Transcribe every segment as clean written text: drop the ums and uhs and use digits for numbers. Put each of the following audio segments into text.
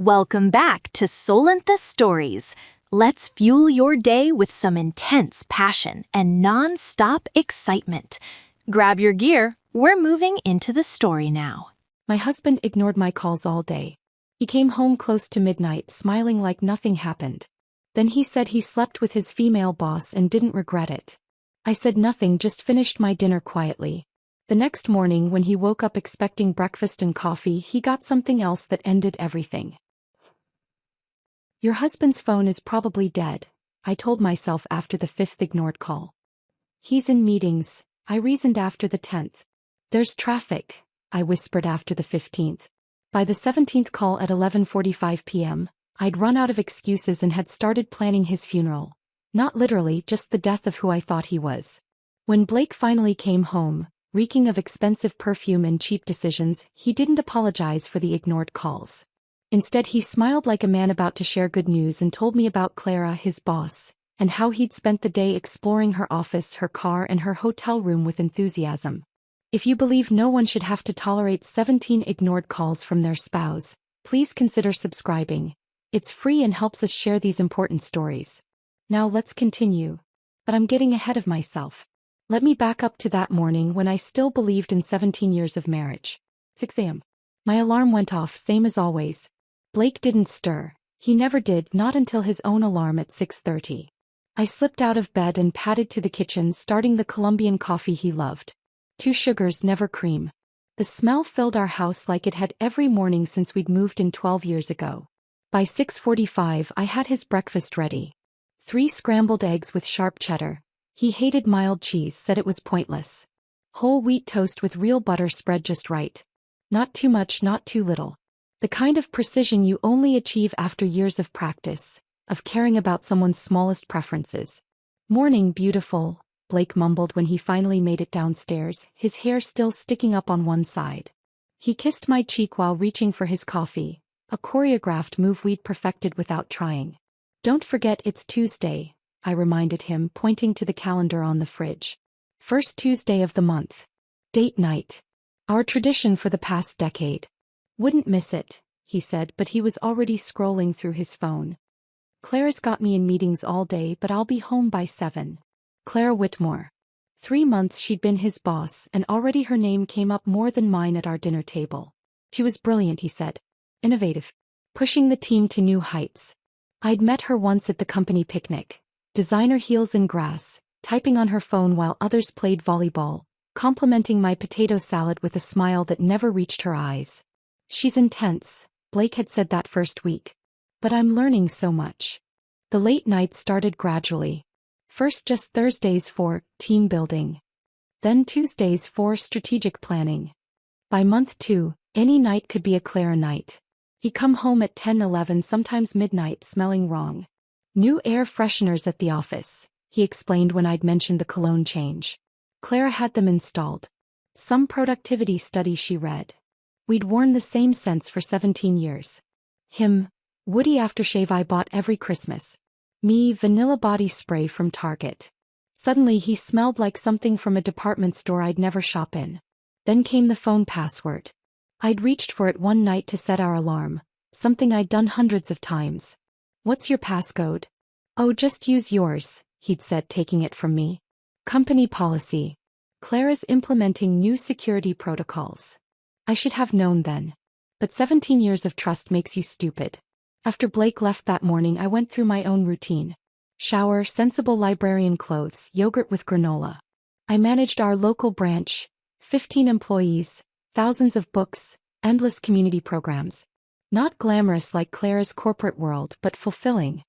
Welcome back to Solentha Stories. Let's fuel your day with some intense passion and non-stop excitement. Grab your gear, we're moving into the story now. My husband ignored my calls all day. He came home close to midnight smiling like nothing happened. Then he said he slept with his female boss and didn't regret it. I said nothing, just finished my dinner quietly. The next morning when he woke up expecting breakfast and coffee, he got something else that ended everything. Your husband's phone is probably dead, I told myself after the 5th ignored call. He's in meetings, I reasoned after the 10th. There's traffic, I whispered after the 15th. By the 17th call at 11:45 p.m., I'd run out of excuses and had started planning his funeral. Not literally, just the death of who I thought he was. When Blake finally came home, reeking of expensive perfume and cheap decisions, he didn't apologize for the ignored calls. Instead, he smiled like a man about to share good news and told me about Clara, his boss, and how he'd spent the day exploring her office, her car, and her hotel room with enthusiasm. If you believe no one should have to tolerate 17 ignored calls from their spouse, please consider subscribing. It's free and helps us share these important stories. Now let's continue. But I'm getting ahead of myself. Let me back up to that morning when I still believed in 17 years of marriage. 6 a.m. My alarm went off, same as always. Blake didn't stir. He never did, not until his own alarm at 6:30. I slipped out of bed and padded to the kitchen, starting the Colombian coffee he loved. 2 sugars, never cream. The smell filled our house like it had every morning since we'd moved in 12 years ago. By 6:45 I had his breakfast ready. 3 scrambled eggs with sharp cheddar. He hated mild cheese, said it was pointless. Whole wheat toast with real butter spread just right. Not too much, not too little. The kind of precision you only achieve after years of practice, of caring about someone's smallest preferences. Morning, beautiful, Blake mumbled when he finally made it downstairs, his hair still sticking up on one side. He kissed my cheek while reaching for his coffee, a choreographed move we'd perfected without trying. Don't forget it's Tuesday, I reminded him, pointing to the calendar on the fridge. First Tuesday of the month. Date night. Our tradition for the past decade. Wouldn't miss it, he said, but he was already scrolling through his phone. Claire's got me in meetings all day, but I'll be home by 7. Claire Whitmore. 3 months she'd been his boss, and already her name came up more than mine at our dinner table. She was brilliant, he said. Innovative. Pushing the team to new heights. I'd met her once at the company picnic. Designer heels in grass, typing on her phone while others played volleyball, complimenting my potato salad with a smile that never reached her eyes. She's intense, Blake had said that first week. But I'm learning so much. The late nights started gradually. First just Thursdays for team building. Then Tuesdays for strategic planning. By month 2, any night could be a Clara night. He'd come home at 10-11, sometimes midnight, smelling wrong. New air fresheners at the office, he explained when I'd mentioned the cologne change. Clara had them installed. Some productivity study she read. We'd worn the same scents for 17 years. Him, woody aftershave I bought every Christmas. Me, vanilla body spray from Target. Suddenly he smelled like something from a department store I'd never shop in. Then came the phone password. I'd reached for it one night to set our alarm, something I'd done hundreds of times. What's your passcode? Oh, just use yours, he'd said, taking it from me. Company policy. Clara's implementing new security protocols. I should have known then. But 17 years of trust makes you stupid. After Blake left that morning, I went through my own routine. Shower, sensible librarian clothes, yogurt with granola. I managed our local branch, 15 employees, thousands of books, endless community programs. Not glamorous like Clara's corporate world, but fulfilling.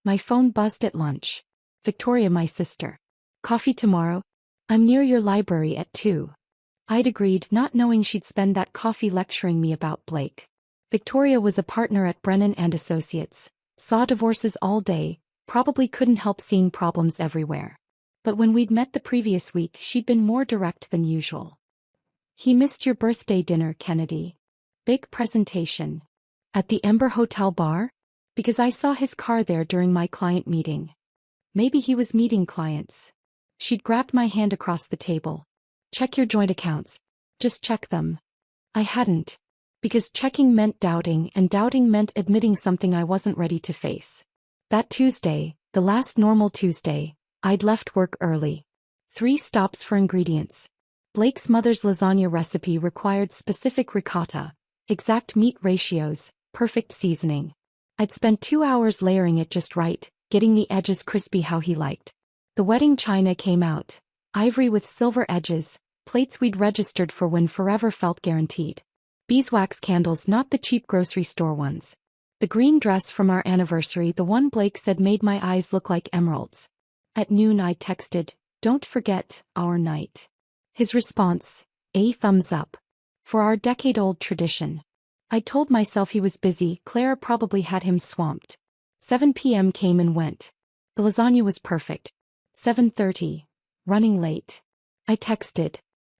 My phone buzzed at lunch. Victoria, my sister. Coffee tomorrow? I'm near your library at 2. I'd agreed, not knowing she'd spend that coffee lecturing me about Blake. Victoria was a partner at Brennan and Associates, saw divorces all day, probably couldn't help seeing problems everywhere. But when we'd met the previous week, she'd been more direct than usual. He missed your birthday dinner, Kennedy. Big presentation. At the Ember Hotel bar? Because I saw his car there during my client meeting. Maybe he was meeting clients. She'd grabbed my hand across the table. Check your joint accounts. Just check them. I hadn't. Because checking meant doubting, and doubting meant admitting something I wasn't ready to face. That Tuesday, the last normal Tuesday, I'd left work early. 3 stops for ingredients. Blake's mother's lasagna recipe required specific ricotta, exact meat ratios, perfect seasoning. I'd spent 2 hours layering it just right, getting the edges crispy how he liked. The wedding china came out, ivory with silver edges, plates we'd registered for when forever felt guaranteed. Beeswax candles, not the cheap grocery store ones. The green dress from our anniversary, the one Blake said made my eyes look like emeralds. At noon I texted, "Don't forget, our night." His response, a thumbs up. For our decade-old tradition. I told myself he was busy, Clara probably had him swamped. 7 p.m. came and went. The lasagna was perfect. 7:30. Running late. I texted.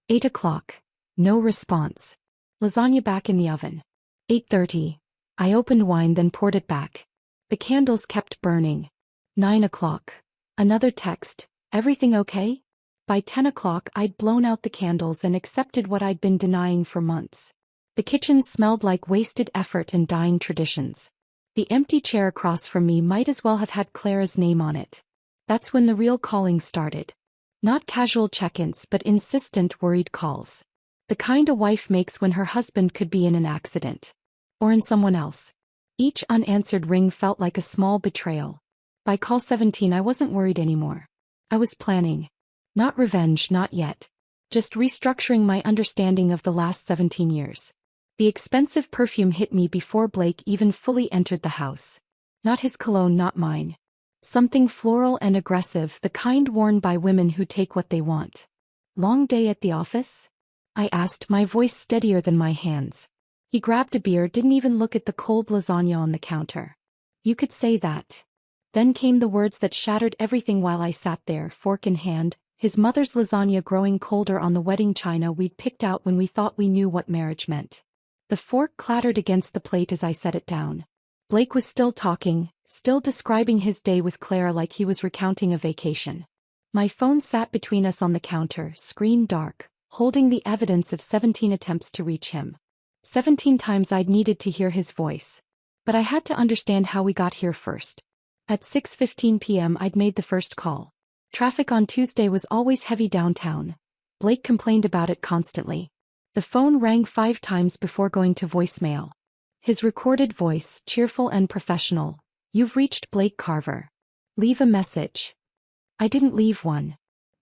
8 o'clock. No response. Lasagna back in the oven. 8:30. I opened wine then poured it back. The candles kept burning. 9 o'clock. Another text. Everything okay? By 10 o'clock I'd blown out the candles and accepted what I'd been denying for months. The kitchen smelled like wasted effort and dying traditions. The empty chair across from me might as well have had Clara's name on it. That's when the real calling started. Not casual check-ins but insistent, worried calls. The kind a wife makes when her husband could be in an accident. Or in someone else. Each unanswered ring felt like a small betrayal. By call 17 I wasn't worried anymore. I was planning. Not revenge, not yet. Just restructuring my understanding of the last 17 years. The expensive perfume hit me before Blake even fully entered the house. Not his cologne, not mine. Something floral and aggressive, the kind worn by women who take what they want. Long day at the office? I asked, my voice steadier than my hands. He grabbed a beer, didn't even look at the cold lasagna on the counter. You could say that. Then came the words that shattered everything while I sat there, fork in hand, his mother's lasagna growing colder on the wedding china we'd picked out when we thought we knew what marriage meant. The fork clattered against the plate as I set it down. Blake was still talking, still describing his day with Clara like he was recounting a vacation. My phone sat between us on the counter, screen dark, holding the evidence of 17 attempts to reach him. 17 times I'd needed to hear his voice. But I had to understand how we got here first. At 6:15 p.m. I'd made the first call. Traffic on Tuesday was always heavy downtown. Blake complained about it constantly. The phone rang 5 times before going to voicemail. His recorded voice, cheerful and professional. "You've reached Blake Carver. Leave a message." I didn't leave one.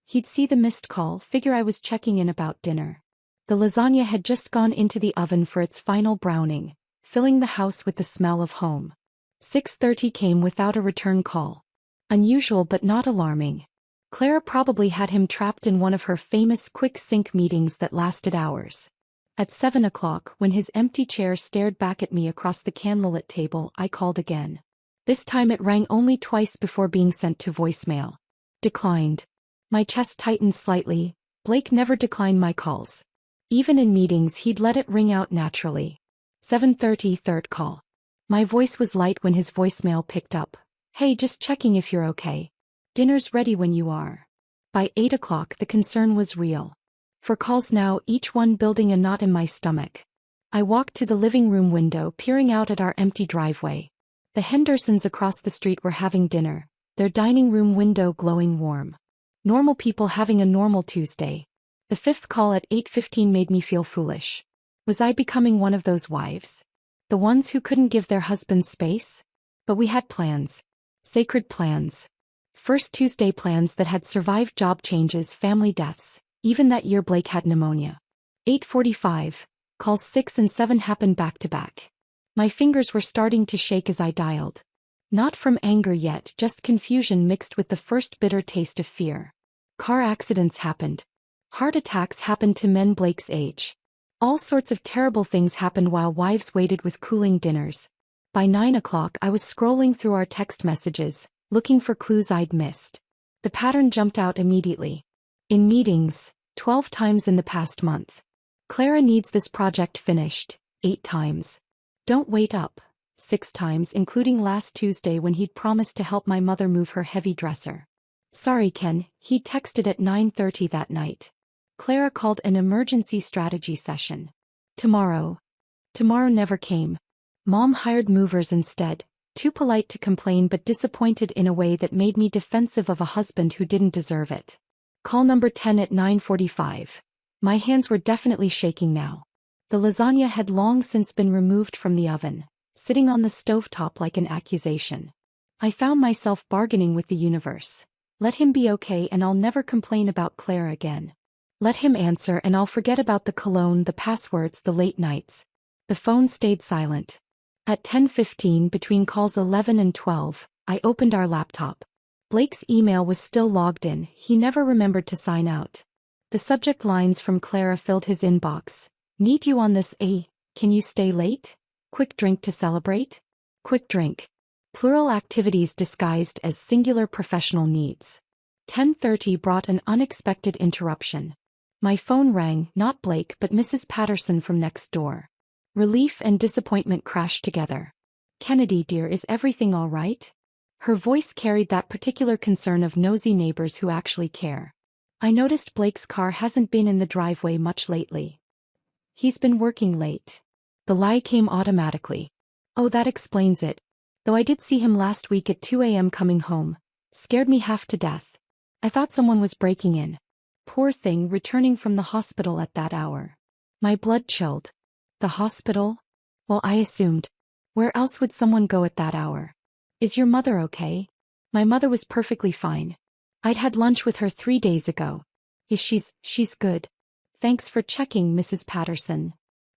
He'd see the missed call, figure I was checking in about dinner. The lasagna had just gone into the oven for its final browning, filling the house with the smell of home. 6:30 came without a return call. Unusual but not alarming. Clara probably had him trapped in one of her famous quick sync meetings that lasted hours. At 7 o'clock, when his empty chair stared back at me across the candlelit table, I called again. This time it rang only twice before being sent to voicemail. Declined. My chest tightened slightly. Blake never declined my calls. Even in meetings he'd let it ring out naturally. 7:30 third call. My voice was light when his voicemail picked up. "Hey, just checking if you're okay. Dinner's ready when you are." By 8 o'clock the concern was real. 4 calls now, each one building a knot in my stomach. I walked to the living room window, peering out at our empty driveway. The Hendersons across the street were having dinner, their dining room window glowing warm. Normal people having a normal Tuesday. The 5th call at 8:15 made me feel foolish. Was I becoming one of those wives? The ones who couldn't give their husbands space? But we had plans. Sacred plans. First Tuesday plans that had survived job changes, family deaths. Even that year Blake had pneumonia. 8:45. Calls 6 and 7 happened back to back. My fingers were starting to shake as I dialed. Not from anger yet, just confusion mixed with the first bitter taste of fear. Car accidents happened. Heart attacks happened to men Blake's age. All sorts of terrible things happened while wives waited with cooling dinners. By 9 o'clock I was scrolling through our text messages, looking for clues I'd missed. The pattern jumped out immediately. In meetings, 12 times in the past month. Clara needs this project finished, 8 times. Don't wait up, 6 times, including last Tuesday when he'd promised to help my mother move her heavy dresser. Sorry Ken, he texted at 9:30 that night. Clara called an emergency strategy session. Tomorrow. Tomorrow never came. Mom hired movers instead, too polite to complain but disappointed in a way that made me defensive of a husband who didn't deserve it. Call number 10 at 9:45. My hands were definitely shaking now. The lasagna had long since been removed from the oven, sitting on the stovetop like an accusation. I found myself bargaining with the universe. Let him be okay and I'll never complain about Claire again. Let him answer and I'll forget about the cologne, the passwords, the late nights. The phone stayed silent. At 10:15, between calls 11 and 12, I opened our laptop. Blake's email was still logged in, he never remembered to sign out. The subject lines from Clara filled his inbox. Need you on this, can you stay late? Quick drink to celebrate? Quick drink. Plural activities disguised as singular professional needs. 10:30 brought an unexpected interruption. My phone rang, not Blake but Mrs. Patterson from next door. Relief and disappointment crashed together. Kennedy, dear, is everything all right? Her voice carried that particular concern of nosy neighbors who actually care. I noticed Blake's car hasn't been in the driveway much lately. He's been working late. The lie came automatically. Oh, that explains it. Though I did see him last week at 2 a.m. coming home. Scared me half to death. I thought someone was breaking in. Poor thing, returning from the hospital at that hour. My blood chilled. The hospital? Well, I assumed. Where else would someone go at that hour? Is your mother okay? My mother was perfectly fine. I'd had lunch with her 3 days ago. She's good. Thanks for checking, Mrs. Patterson.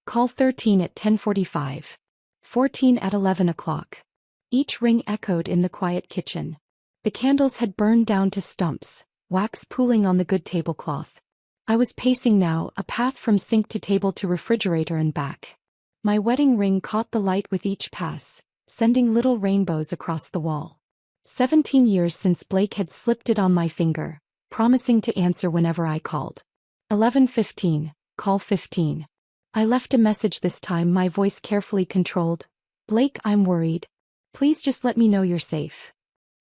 Call 13 at 10:45. 14 at 11 o'clock. Each ring echoed in the quiet kitchen. The candles had burned down to stumps, wax pooling on the good tablecloth. I was pacing now, a path from sink to table to refrigerator and back. My wedding ring caught the light with each pass, sending little rainbows across the wall. 17 years since Blake had slipped it on my finger, promising to answer whenever I called. 11:15, call 15. I left a message this time, my voice carefully controlled. Blake, I'm worried. Please just let me know you're safe.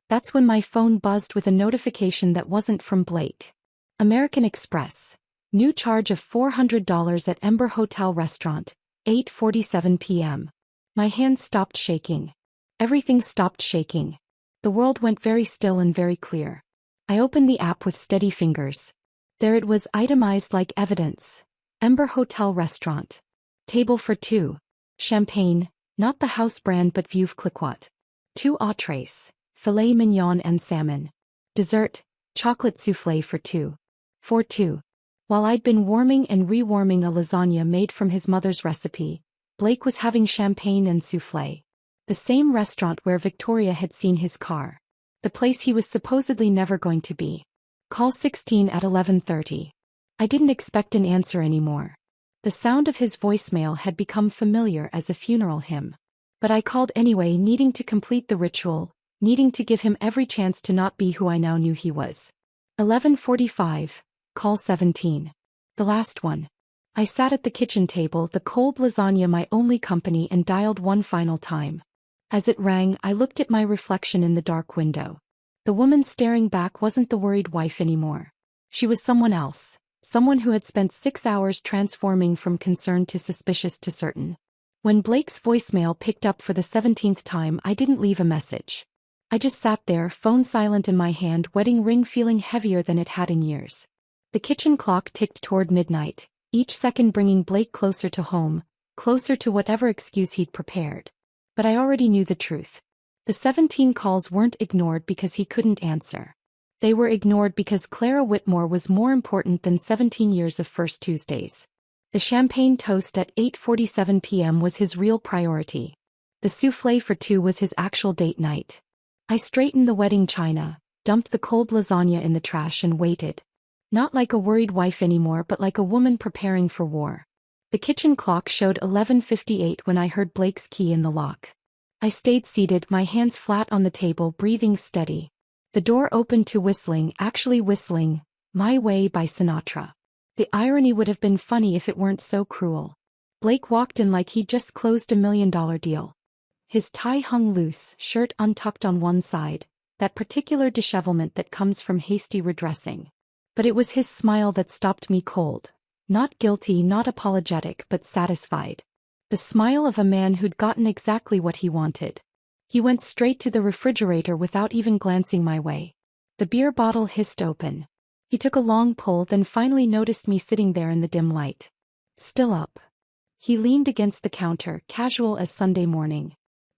That's when my phone buzzed with a notification that wasn't from Blake. American Express. New charge of $400 at Ember Hotel Restaurant, 8:47 p.m. My hands stopped shaking. Everything stopped shaking. The world went very still and very clear. I opened the app with steady fingers. There it was, itemized like evidence. Ember Hotel Restaurant. Table for 2. Champagne, not the house brand but Veuve Clicquot. 2 entrees, filet mignon and salmon. Dessert, chocolate soufflé for 2. For 2. While I'd been warming and rewarming a lasagna made from his mother's recipe, Blake was having champagne and soufflé. The same restaurant where Victoria had seen his car. The place he was supposedly never going to be. Call 16 at 11:30. I didn't expect an answer anymore. The sound of his voicemail had become familiar as a funeral hymn. But I called anyway, needing to complete the ritual, needing to give him every chance to not be who I now knew he was. 11:45, call 17. The last one. I sat at the kitchen table, the cold lasagna my only company, and dialed one final time. As it rang, I looked at my reflection in the dark window. The woman staring back wasn't the worried wife anymore. She was someone else, someone who had spent 6 hours transforming from concerned to suspicious to certain. When Blake's voicemail picked up for the 17th time, I didn't leave a message. I just sat there, phone silent in my hand, wedding ring feeling heavier than it had in years. The kitchen clock ticked toward midnight, each second bringing Blake closer to home, closer to whatever excuse he'd prepared. But I already knew the truth. The 17 calls weren't ignored because he couldn't answer. They were ignored because Clara Whitmore was more important than 17 years of First Tuesdays. The champagne toast at 8:47 p.m. was his real priority. The soufflé for 2 was his actual date night. I straightened the wedding china, dumped the cold lasagna in the trash and waited. Not like a worried wife anymore but like a woman preparing for war. The kitchen clock showed 11:58 when I heard Blake's key in the lock. I stayed seated, my hands flat on the table, breathing steady. The door opened to whistling, actually whistling, My Way by Sinatra. The irony would have been funny if it weren't so cruel. Blake walked in like he'd just closed a $1 million deal. His tie hung loose, shirt untucked on one side, that particular dishevelment that comes from hasty redressing. But it was his smile that stopped me cold. Not guilty, not apologetic, but satisfied. The smile of a man who'd gotten exactly what he wanted. He went straight to the refrigerator without even glancing my way. The beer bottle hissed open. He took a long pull, then finally noticed me sitting there in the dim light. Still up. He leaned against the counter, casual as Sunday morning.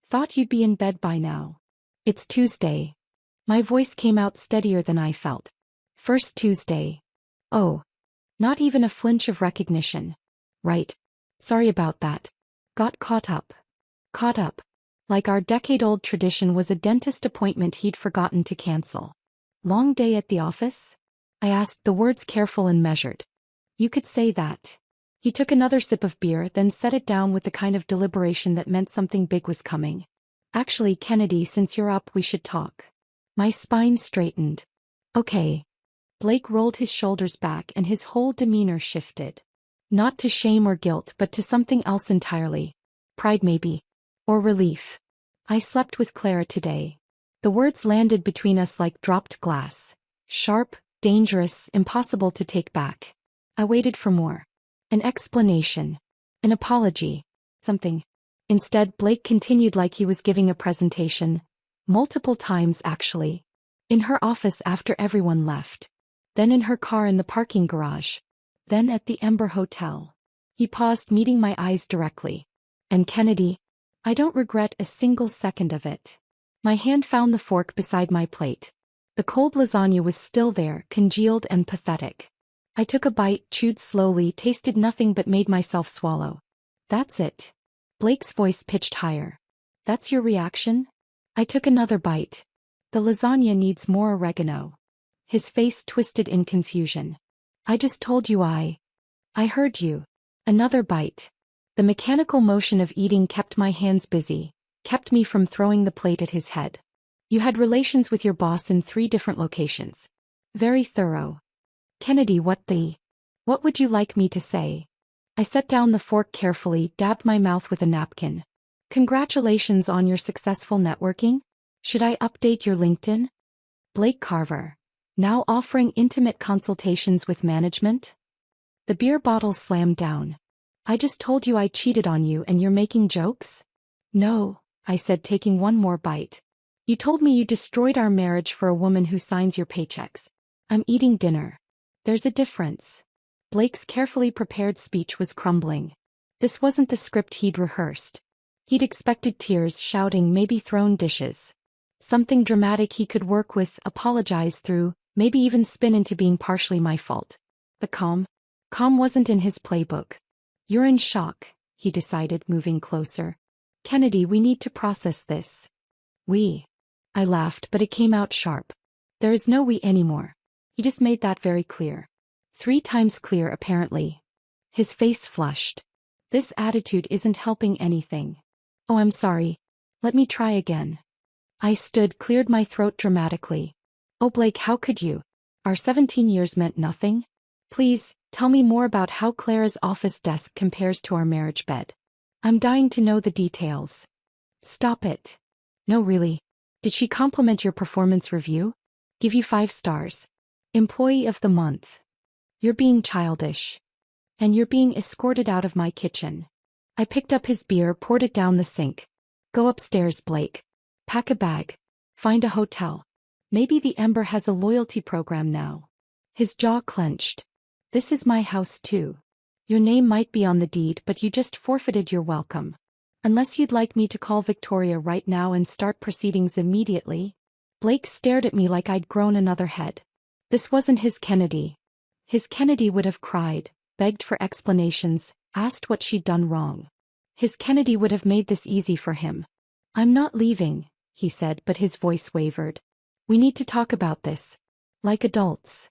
Thought you'd be in bed by now. It's Tuesday. My voice came out steadier than I felt. First Tuesday. Oh. Not even a flinch of recognition. Right. Sorry about that. Got caught up. Caught up. Like our decade-old tradition was a dentist appointment he'd forgotten to cancel. Long day at the office? I asked, the words careful and measured. You could say that. He took another sip of beer, then set it down with the kind of deliberation that meant something big was coming. Actually, Kennedy, since you're up, we should talk. My spine straightened. Okay. Blake rolled his shoulders back and his whole demeanor shifted. Not to shame or guilt, but to something else entirely. Pride maybe. Or relief. I slept with Clara today. The words landed between us like dropped glass. Sharp, dangerous, impossible to take back. I waited for more. An explanation. An apology. Something. Instead, Blake continued like he was giving a presentation. Multiple times, actually. In her office after everyone left. Then in her car in the parking garage. Then at the Ember Hotel. He paused, meeting my eyes directly. And Kennedy, I don't regret a single second of it. My hand found the fork beside my plate. The cold lasagna was still there, congealed and pathetic. I took a bite, chewed slowly, tasted nothing but made myself swallow. That's it. Blake's voice pitched higher. That's your reaction? I took another bite. The lasagna needs more oregano. His face twisted in confusion. I just told you I heard you. Another bite. The mechanical motion of eating kept my hands busy, kept me from throwing the plate at his head. You had relations with your boss in 3 different locations. Very thorough. Kennedy, what would you like me to say? I set down the fork carefully, dabbed my mouth with a napkin. Congratulations on your successful networking? Should I update your LinkedIn? Blake Carver. Now offering intimate consultations with management? The beer bottle slammed down. I just told you I cheated on you and you're making jokes? No, I said, taking one more bite. You told me you destroyed our marriage for a woman who signs your paychecks. I'm eating dinner. There's a difference. Blake's carefully prepared speech was crumbling. This wasn't the script he'd rehearsed. He'd expected tears, shouting, maybe thrown dishes. Something dramatic he could work with, apologize through, maybe even spin into being partially my fault. But calm wasn't in his playbook. You're in shock, he decided, moving closer. Kennedy, we need to process this. We. I laughed, but it came out sharp. There is no we anymore. He just made that very clear. 3 times clear, apparently. His face flushed. This attitude isn't helping anything. Oh, I'm sorry. Let me try again. I stood, cleared my throat dramatically. Oh, Blake, how could you? Our 17 years meant nothing? Please, tell me more about how Clara's office desk compares to our marriage bed. I'm dying to know the details. Stop it. No, really. Did she compliment your performance review? Give you 5 stars. Employee of the month. You're being childish. And you're being escorted out of my kitchen. I picked up his beer, poured it down the sink. Go upstairs, Blake. Pack a bag. Find a hotel. Maybe the Ember has a loyalty program now. His jaw clenched. This is my house too. Your name might be on the deed, but you just forfeited your welcome. Unless you'd like me to call Victoria right now and start proceedings immediately. Blake stared at me like I'd grown another head. This wasn't his Kennedy. His Kennedy would have cried, begged for explanations, asked what she'd done wrong. His Kennedy would have made this easy for him. I'm not leaving, he said, but his voice wavered. We need to talk about this. Like adults.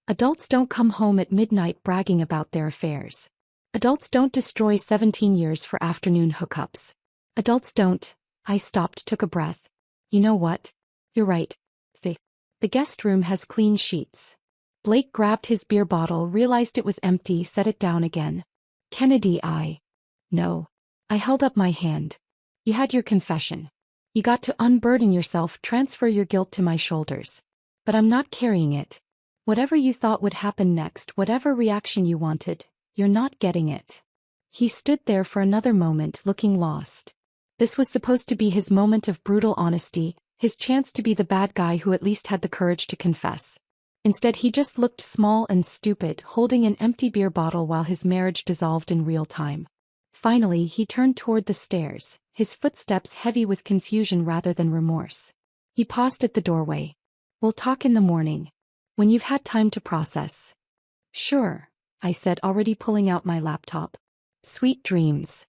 Adults don't come home at midnight bragging about their affairs. Adults don't destroy 17 years for afternoon hookups. Adults don't. I stopped, took a breath. You know what? You're right. The guest room has clean sheets. Blake grabbed his beer bottle, realized it was empty, set it down again. Kennedy, No. I held up my hand. You had your confession. You got to unburden yourself, transfer your guilt to my shoulders. But I'm not carrying it. Whatever you thought would happen next, whatever reaction you wanted, you're not getting it. He stood there for another moment looking lost. This was supposed to be his moment of brutal honesty, his chance to be the bad guy who at least had the courage to confess. Instead he just looked small and stupid, holding an empty beer bottle while his marriage dissolved in real time. Finally he turned toward the stairs, his footsteps heavy with confusion rather than remorse. He paused at the doorway. "We'll talk in the morning. When you've had time to process." "Sure," I said, already pulling out my laptop. Sweet dreams.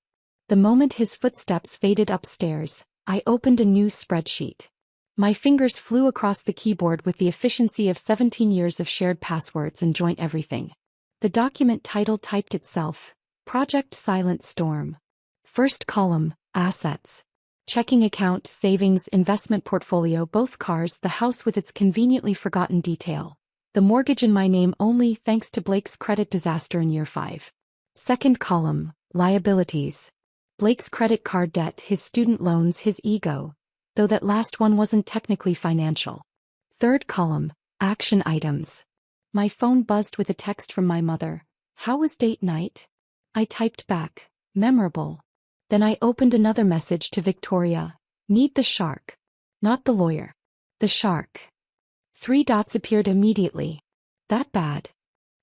The moment his footsteps faded upstairs, I opened a new spreadsheet. My fingers flew across the keyboard with the efficiency of 17 years of shared passwords and joint everything. The document title typed itself, Project Silent Storm. First column, assets. Checking account, savings, investment portfolio, both cars, the house with its conveniently forgotten detail. The mortgage in my name only thanks to Blake's credit disaster in year 5. Second column, liabilities. Blake's credit card debt, his student loans, his ego, though that last one wasn't technically financial. Third column, action items. My phone buzzed with a text from my mother. "How was date night?" I typed back, "Memorable." Then I opened another message to Victoria. "Need the shark. Not the lawyer. The shark." 3 dots appeared immediately. "That bad?"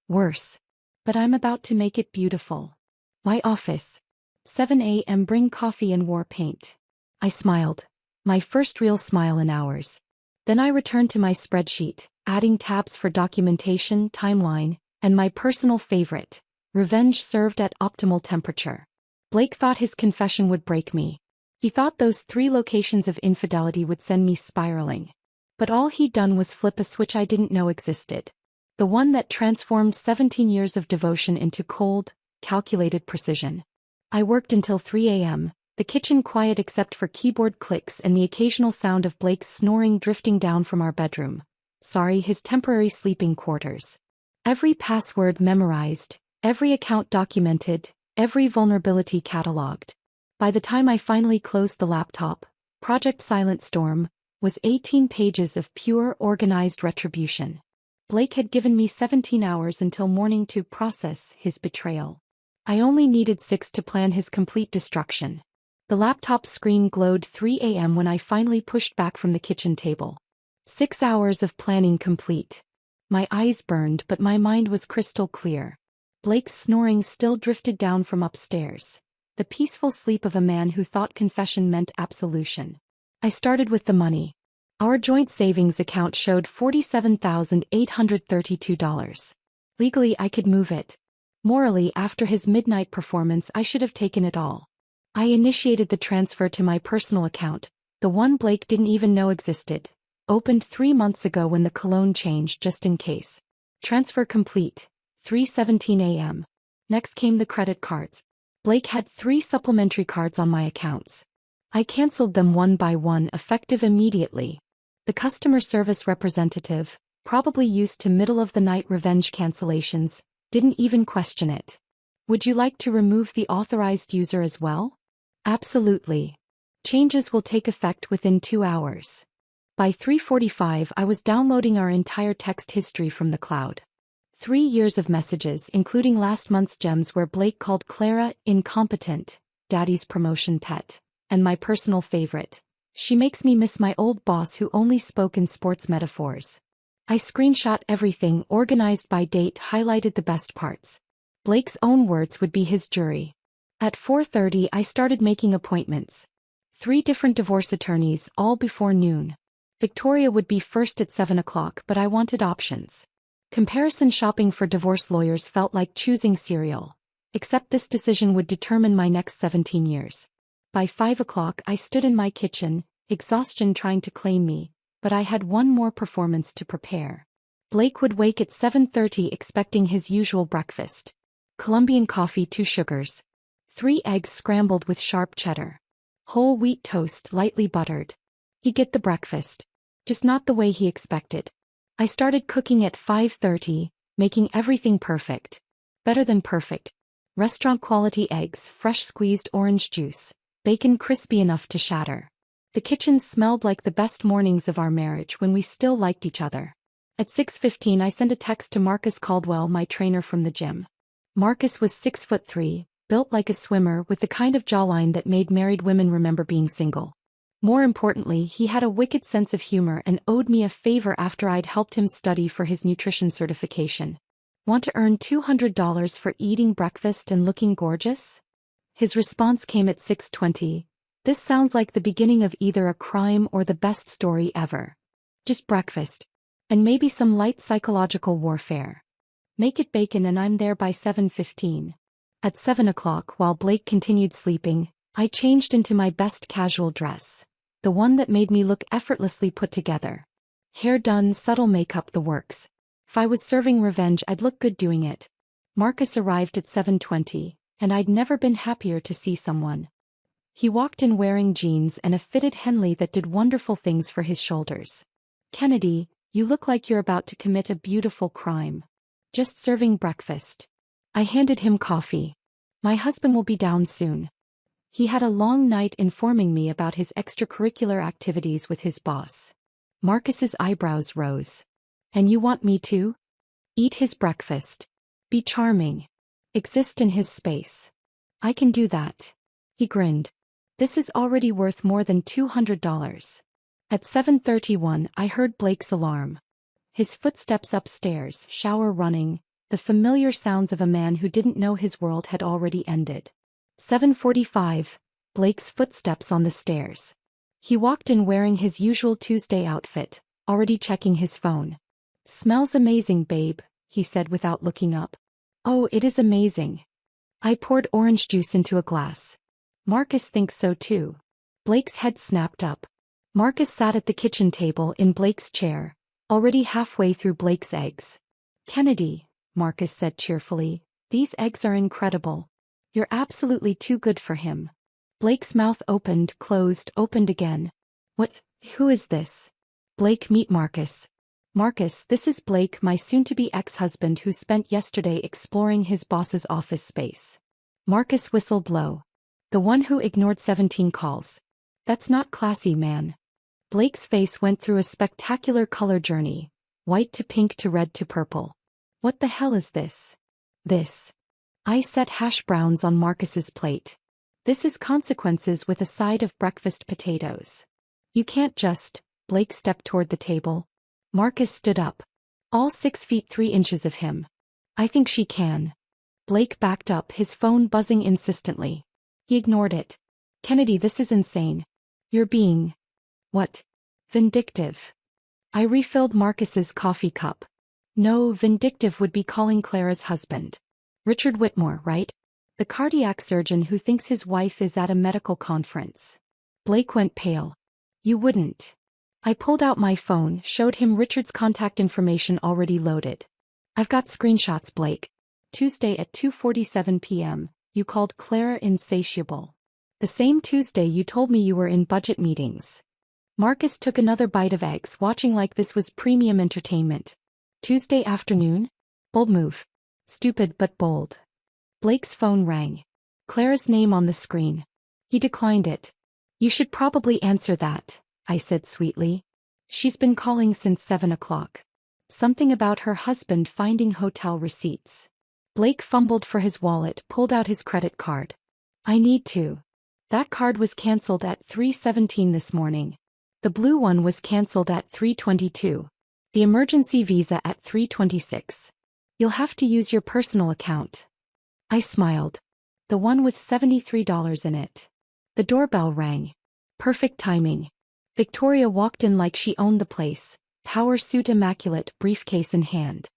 "Worse. But I'm about to make it beautiful." "My office. 7 a.m. Bring coffee and war paint." I smiled. My first real smile in hours. Then I returned to my spreadsheet, adding tabs for documentation, timeline, and my personal favorite, revenge served at optimal temperature. Blake thought his confession would break me. He thought those 3 locations of infidelity would send me spiraling. But all he'd done was flip a switch I didn't know existed. The one that transformed 17 years of devotion into cold, calculated precision. I worked until 3 a.m., the kitchen quiet except for keyboard clicks and the occasional sound of Blake's snoring drifting down from our bedroom. His temporary sleeping quarters. Every password memorized, every account documented, every vulnerability cataloged. By the time I finally closed the laptop, Project Silent Storm was 18 pages of pure organized retribution. Blake had given me 17 hours until morning to process his betrayal. I only needed 6 to plan his complete destruction. The laptop screen glowed 3 a.m. when I finally pushed back from the kitchen table. 6 hours of planning complete. My eyes burned but my mind was crystal clear. Blake's snoring still drifted down from upstairs. The peaceful sleep of a man who thought confession meant absolution. I started with the money. Our joint savings account showed $47,832. Legally I could move it. Morally, after his midnight performance I should have taken it all. I initiated the transfer to my personal account, the one Blake didn't even know existed. Opened 3 months ago when the cologne changed just in case. Transfer complete. 3:17 a.m. Next came the credit cards. Blake had 3 supplementary cards on my accounts. I canceled them one by one, effective immediately. The customer service representative, probably used to middle-of-the-night revenge cancellations, didn't even question it. "Would you like to remove the authorized user as well?" "Absolutely. Changes will take effect within 2 hours." By 3:45 I was downloading our entire text history from the cloud. 3 years of messages, including last month's gems where Blake called Clara incompetent, Daddy's promotion pet, and my personal favorite, "She makes me miss my old boss who only spoke in sports metaphors." I screenshot everything, organized by date, highlighted the best parts. Blake's own words would be his jury. At 4:30 I started making appointments. 3 different divorce attorneys, all before noon. Victoria would be first at 7 o'clock, but I wanted options. Comparison shopping for divorce lawyers felt like choosing cereal. Except this decision would determine my next 17 years. By 5 o'clock I stood in my kitchen, exhaustion trying to claim me, but I had one more performance to prepare. Blake would wake at 7:30 expecting his usual breakfast. Colombian coffee, 2 sugars. 3 eggs scrambled with sharp cheddar. Whole wheat toast lightly buttered. He'd get the breakfast. Just not the way he expected. I started cooking at 5:30, making everything perfect. Better than perfect. Restaurant-quality eggs, fresh squeezed orange juice, bacon crispy enough to shatter. The kitchen smelled like the best mornings of our marriage when we still liked each other. At 6:15 I sent a text to Marcus Caldwell, my trainer from the gym. Marcus was 6'3", built like a swimmer with the kind of jawline that made married women remember being single. More importantly, he had a wicked sense of humor and owed me a favor after I'd helped him study for his nutrition certification. Want to earn $200 for eating breakfast and looking gorgeous? His response came at 6:20. This sounds like the beginning of either a crime or the best story ever. Just breakfast. And maybe some light psychological warfare. Make it bacon and I'm there by 7:15. At 7 o'clock, while Blake continued sleeping, I changed into my best casual dress. The one that made me look effortlessly put together. Hair done, subtle makeup, the works. If I was serving revenge, I'd look good doing it. Marcus arrived at 7:20, and I'd never been happier to see someone. He walked in wearing jeans and a fitted Henley that did wonderful things for his shoulders. Kennedy, you look like you're about to commit a beautiful crime. Just serving breakfast. I handed him coffee. My husband will be down soon. He had a long night informing me about his extracurricular activities with his boss. Marcus's eyebrows rose. And you want me to? Eat his breakfast. Be charming. Exist in his space. I can do that. He grinned. This is already worth more than $200. At 7:31, I heard Blake's alarm. His footsteps upstairs, shower running, the familiar sounds of a man who didn't know his world had already ended. 7:45, Blake's footsteps on the stairs. He walked in wearing his usual Tuesday outfit, already checking his phone. Smells amazing, babe, he said without looking up. Oh, it is amazing. I poured orange juice into a glass. Marcus thinks so too. Blake's head snapped up. Marcus sat at the kitchen table in Blake's chair, already halfway through Blake's eggs. Kennedy, Marcus said cheerfully, these eggs are incredible. You're absolutely too good for him. Blake's mouth opened, closed, opened again. What? Who is this? Blake, meet Marcus. Marcus, this is Blake, my soon-to-be ex-husband who spent yesterday exploring his boss's office space. Marcus whistled low. The one who ignored 17 calls. That's not classy, man. Blake's face went through a spectacular color journey, white to pink to red to purple. What the hell is this? This. I set hash browns on Marcus's plate. This is consequences with a side of breakfast potatoes. You can't just. Blake stepped toward the table. Marcus stood up. All 6 feet 3 inches of him. I think she can. Blake backed up, his phone buzzing insistently. He ignored it. Kennedy, this is insane. You're being... What? Vindictive. I refilled Marcus's coffee cup. No, vindictive would be calling Clara's husband. Richard Whitmore, right? The cardiac surgeon who thinks his wife is at a medical conference. Blake went pale. You wouldn't. I pulled out my phone, showed him Richard's contact information already loaded. I've got screenshots, Blake. Tuesday at 2:47 p.m., you called Clara insatiable. The same Tuesday you told me you were in budget meetings. Marcus took another bite of eggs, watching like this was premium entertainment. Tuesday afternoon? Bold move. Stupid but bold. Blake's phone rang. Clara's name on the screen. He declined it. You should probably answer that, I said sweetly. She's been calling since 7 o'clock. Something about her husband finding hotel receipts. Blake fumbled for his wallet, pulled out his credit card. I need to. That card was cancelled at 3:17 this morning. The blue one was cancelled at 3:22. The emergency visa at 3:26. You'll have to use your personal account. I smiled. The one with $73 in it. The doorbell rang. Perfect timing. Victoria walked in like she owned the place, power suit immaculate, briefcase in hand.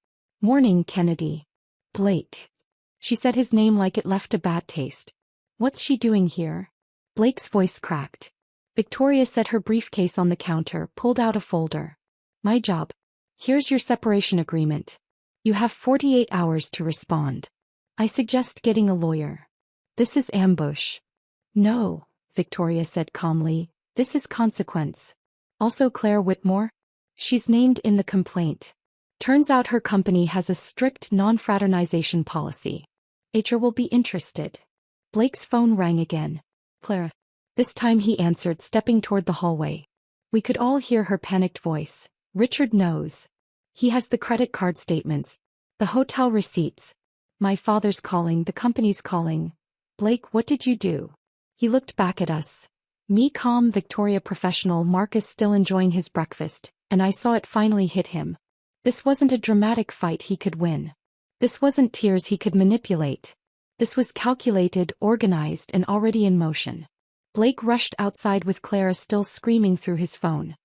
Morning, Kennedy. Blake. She said his name like it left a bad taste. What's she doing here? Blake's voice cracked. Victoria set her briefcase on the counter, pulled out a folder. My job. Here's your separation agreement. You have 48 hours to respond. I suggest getting a lawyer. This is ambush. No, Victoria said calmly, this is consequence. Also Claire Whitmore? She's named in the complaint. Turns out her company has a strict non-fraternization policy. HR will be interested. Blake's phone rang again. Clara. This time he answered, stepping toward the hallway. We could all hear her panicked voice. Richard knows. He has the credit card statements. The hotel receipts. My father's calling, the company's calling. Blake, what did you do? He looked back at us. Me calm Victoria professional, Marcus still enjoying his breakfast, and I saw it finally hit him. This wasn't a dramatic fight he could win. This wasn't tears he could manipulate. This was calculated, organized, and already in motion. Blake rushed outside with Clara still screaming through his phone.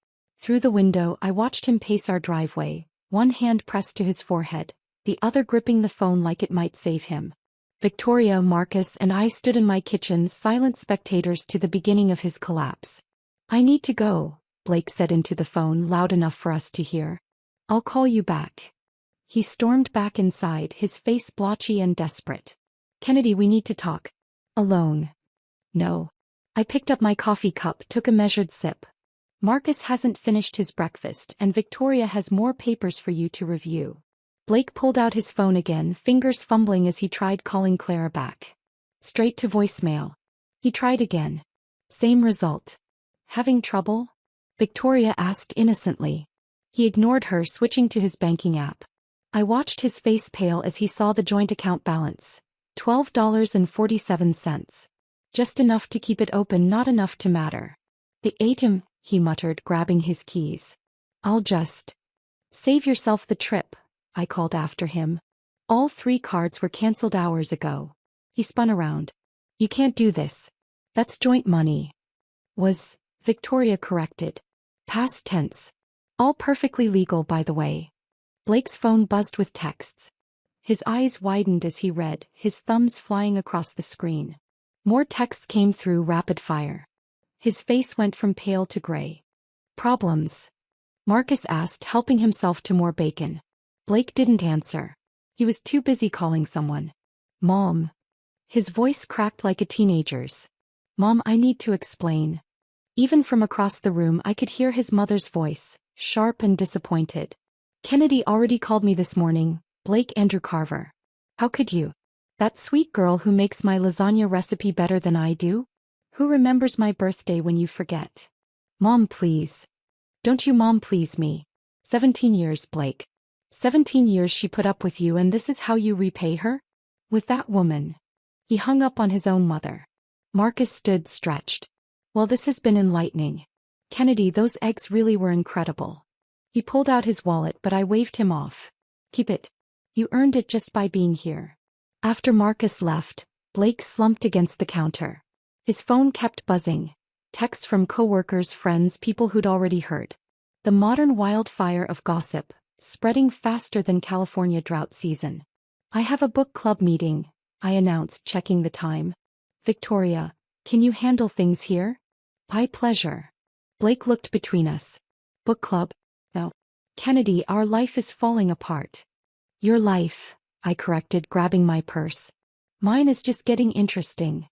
Through the window, I watched him pace our driveway, one hand pressed to his forehead, the other gripping the phone like it might save him. Victoria, Marcus, and I stood in my kitchen, silent spectators to the beginning of his collapse. I need to go, Blake said into the phone, loud enough for us to hear. I'll call you back. He stormed back inside, his face blotchy and desperate. Kennedy, we need to talk. Alone. No. I picked up my coffee cup, took a measured sip. Marcus hasn't finished his breakfast, and Victoria has more papers for you to review. Blake pulled out his phone again, fingers fumbling as he tried calling Clara back. Straight to voicemail. He tried again. Same result. Having trouble? Victoria asked innocently. He ignored her, switching to his banking app. I watched his face pale as he saw the joint account balance. $12.47. Just enough to keep it open, not enough to matter. The ATM, he muttered, grabbing his keys. I'll just... Save yourself the trip, I called after him. All 3 cards were cancelled hours ago. He spun around. You can't do this. That's joint money. Victoria corrected. Past tense. All perfectly legal, by the way. Blake's phone buzzed with texts. His eyes widened as he read, his thumbs flying across the screen. More texts came through rapid fire. His face went from pale to gray. Problems? Marcus asked, helping himself to more bacon. Blake didn't answer. He was too busy calling someone. Mom. His voice cracked like a teenager's. Mom, I need to explain. Even from across the room I could hear his mother's voice, sharp and disappointed. Kennedy already called me this morning, Blake Andrew Carver. How could you? That sweet girl who makes my lasagna recipe better than I do? Who remembers my birthday when you forget? Mom, please. Don't you mom please me. 17 years, Blake. 17 years she put up with you, and this is how you repay her? With that woman. He hung up on his own mother. Marcus stood stretched. Well, this has been enlightening. Kennedy, those eggs really were incredible. He pulled out his wallet, but I waved him off. Keep it. You earned it just by being here. After Marcus left, Blake slumped against the counter. His phone kept buzzing. Texts from coworkers, friends, people who'd already heard. The modern wildfire of gossip, spreading faster than California drought season. I have a book club meeting, I announced, checking the time. Victoria, can you handle things here? By pleasure. Blake looked between us. Book club? No. Kennedy, our life is falling apart. Your life, I corrected, grabbing my purse. Mine is just getting interesting.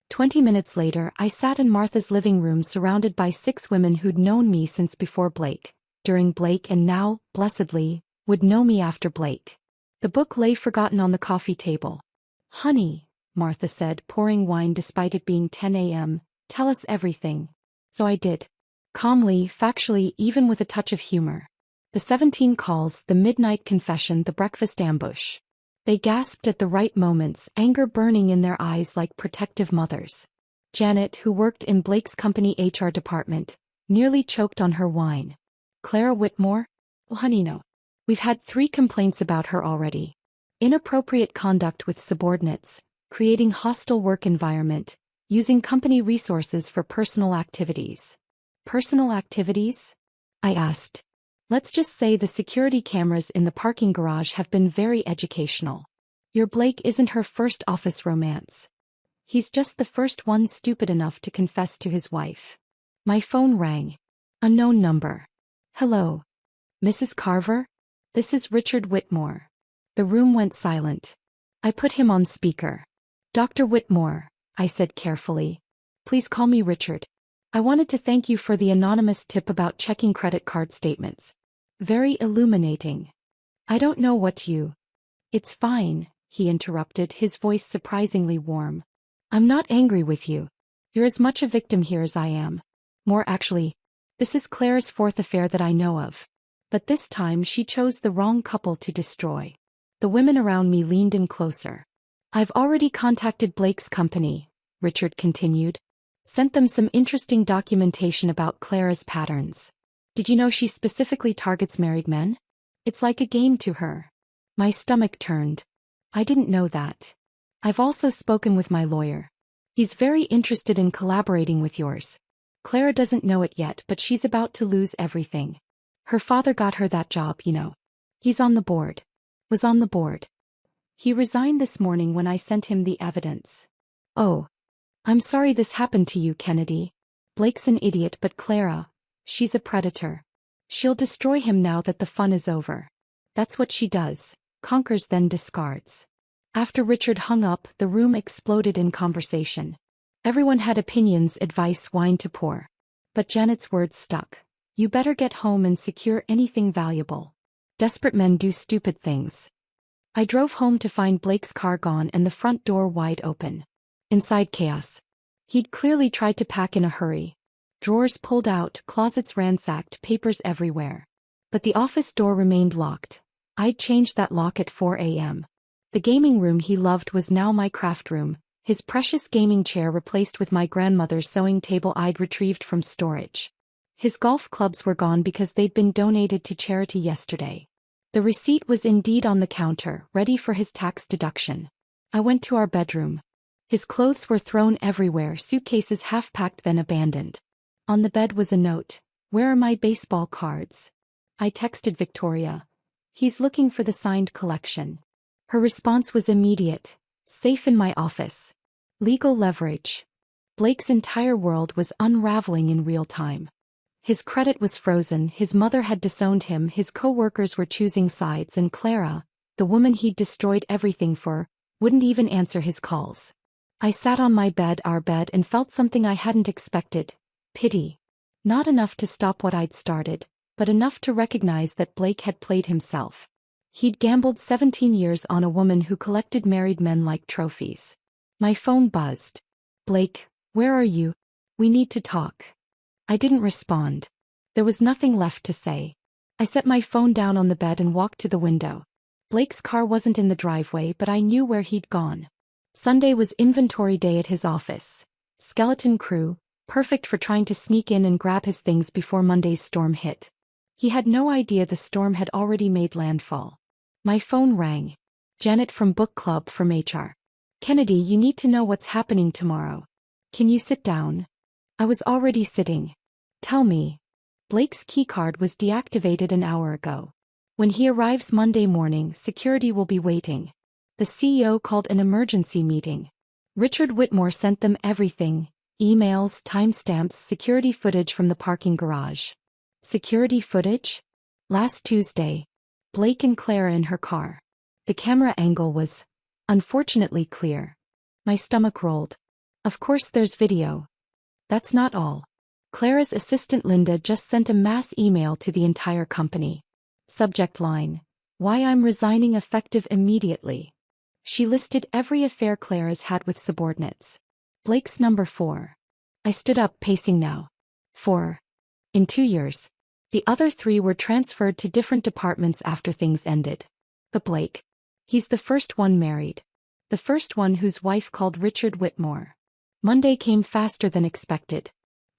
20 minutes later, I sat in Martha's living room surrounded by 6 women who'd known me since before Blake, during Blake, and now, blessedly, would know me after Blake. The book lay forgotten on the coffee table. Honey, Martha said, pouring wine despite it being 10 a.m., tell us everything. So I did. Calmly, factually, even with a touch of humor. The 17 calls, the midnight confession, the breakfast ambush. They gasped at the right moments, anger burning in their eyes like protective mothers. Janet, who worked in Blake's company HR department, nearly choked on her wine. Clara Whitmore? Oh, honey, no. We've had 3 complaints about her already. Inappropriate conduct with subordinates, creating hostile work environment, using company resources for personal activities. Personal activities? I asked. Let's just say the security cameras in the parking garage have been very educational. Your Blake isn't her first office romance. He's just the first one stupid enough to confess to his wife. My phone rang. Unknown number. Hello. Mrs. Carver? This is Richard Whitmore. The room went silent. I put him on speaker. Dr. Whitmore, I said carefully. Please call me Richard. I wanted to thank you for the anonymous tip about checking credit card statements. Very illuminating. I don't know what you... It's fine, he interrupted, his voice surprisingly warm. I'm not angry with you. You're as much a victim here as I am. More actually. This is Claire's 4th affair that I know of. But this time she chose the wrong couple to destroy. The women around me leaned in closer. I've already contacted Blake's company, Richard continued. Sent them some interesting documentation about Clara's patterns. Did you know she specifically targets married men? It's like a game to her. My stomach turned. I didn't know that. I've also spoken with my lawyer. He's very interested in collaborating with yours. Clara doesn't know it yet, but she's about to lose everything. Her father got her that job, you know. He's on the board. Was on the board. He resigned this morning when I sent him the evidence. Oh. I'm sorry this happened to you, Kennedy. Blake's an idiot, but Clara, she's a predator. She'll destroy him now that the fun is over. That's what she does, conquers then discards. After Richard hung up, the room exploded in conversation. Everyone had opinions, advice, wine to pour. But Janet's words stuck. You better get home and secure anything valuable. Desperate men do stupid things. I drove home to find Blake's car gone and the front door wide open. Inside chaos. He'd clearly tried to pack in a hurry. Drawers pulled out, closets ransacked, papers everywhere. But the office door remained locked. I'd changed that lock at 4 a.m. The gaming room he loved was now my craft room, his precious gaming chair replaced with my grandmother's sewing table I'd retrieved from storage. His golf clubs were gone because they'd been donated to charity yesterday. The receipt was indeed on the counter, ready for his tax deduction. I went to our bedroom. His clothes were thrown everywhere, suitcases half-packed then abandoned. On the bed was a note. Where are my baseball cards? I texted Victoria. He's looking for the signed collection. Her response was immediate. Safe in my office. Legal leverage. Blake's entire world was unraveling in real time. His credit was frozen, his mother had disowned him, his co-workers were choosing sides, and Clara, the woman he'd destroyed everything for, wouldn't even answer his calls. I sat on my bed, our bed, and felt something I hadn't expected. Pity. Not enough to stop what I'd started, but enough to recognize that Blake had played himself. He'd gambled 17 years on a woman who collected married men like trophies. My phone buzzed. Blake, where are you? We need to talk. I didn't respond. There was nothing left to say. I set my phone down on the bed and walked to the window. Blake's car wasn't in the driveway, but I knew where he'd gone. Sunday was inventory day at his office. Skeleton crew, perfect for trying to sneak in and grab his things before Monday's storm hit. He had no idea the storm had already made landfall. My phone rang. Janet from book club from HR. Kennedy, you need to know what's happening tomorrow. Can you sit down? I was already sitting. Tell me. Blake's keycard was deactivated an hour ago. When he arrives Monday morning, security will be waiting. The CEO called an emergency meeting. Richard Whitmore sent them everything. Emails, timestamps, security footage from the parking garage. Security footage? Last Tuesday. Blake and Clara in her car. The camera angle was, unfortunately, clear. My stomach rolled. Of course there's video. That's not all. Clara's assistant Linda just sent a mass email to the entire company. Subject line. Why I'm resigning effective immediately. She listed every affair Clara's had with subordinates. Blake's number 4. I stood up, pacing now. 4. In 2 years. The other 3 were transferred to different departments after things ended. But Blake. He's the first one married. The first one whose wife called Richard Whitmore. Monday came faster than expected.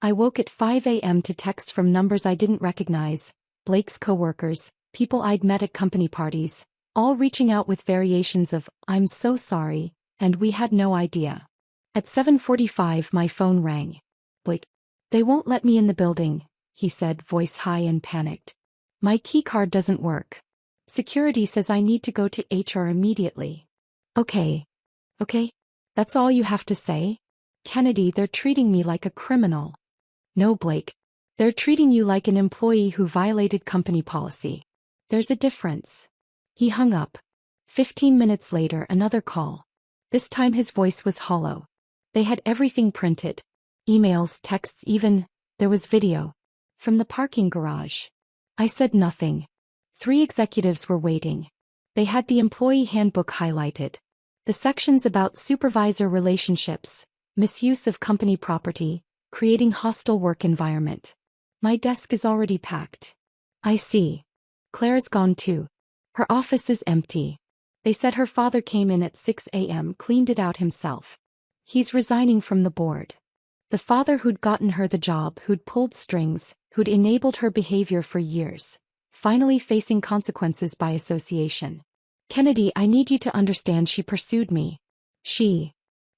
I woke at 5 a.m. to texts from numbers I didn't recognize, Blake's co-workers, people I'd met at company parties, all reaching out with variations of, I'm so sorry, and we had no idea. At 7:45 my phone rang. Blake. They won't let me in the building, he said, voice high and panicked. My keycard doesn't work. Security says I need to go to HR immediately. Okay. That's all you have to say? Kennedy, they're treating me like a criminal. No, Blake. They're treating you like an employee who violated company policy. There's a difference. He hung up. 15 minutes later, another call. This time his voice was hollow. They had everything printed. Emails, texts, even, there was video. From the parking garage. I said nothing. 3 executives were waiting. They had the employee handbook highlighted. The sections about supervisor relationships, misuse of company property, creating hostile work environment. My desk is already packed. I see. Claire's gone too. Her office is empty. They said her father came in at 6 a.m., cleaned it out himself. He's resigning from the board. The father who'd gotten her the job, who'd pulled strings, who'd enabled her behavior for years, finally facing consequences by association. Kennedy, I need you to understand, she pursued me.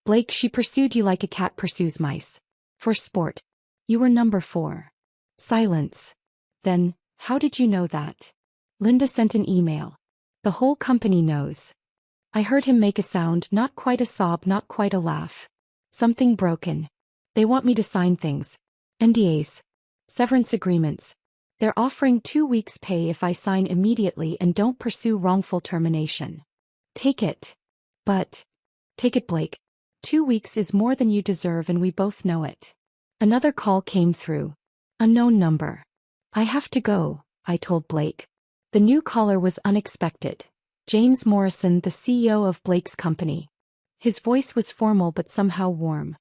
Blake, she pursued you like a cat pursues mice. For sport. You were number 4. Silence. Then, how did you know that? Linda sent an email. The whole company knows. I heard him make a sound, not quite a sob, not quite a laugh. Something broken. They want me to sign things. NDAs. Severance agreements. They're offering 2 weeks' pay if I sign immediately and don't pursue wrongful termination. Take it. But. Take it, Blake. 2 weeks is more than you deserve and we both know it. Another call came through. Unknown number. I have to go, I told Blake. The new caller was unexpected. James Morrison, the CEO of Blake's company. His voice was formal but somehow warm.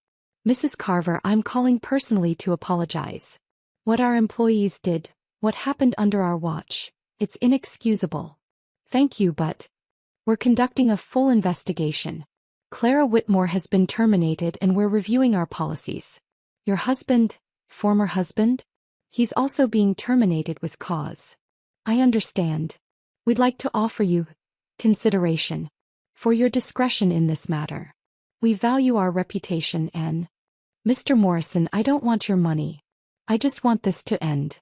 Mrs. Carver, I'm calling personally to apologize. What our employees did, what happened under our watch, it's inexcusable. Thank you, but we're conducting a full investigation. Clara Whitmore has been terminated and we're reviewing our policies. Your husband, former husband? He's also being terminated with cause. I understand. We'd like to offer you consideration for your discretion in this matter. We value our reputation and Mr. Morrison, I don't want your money. I just want this to end.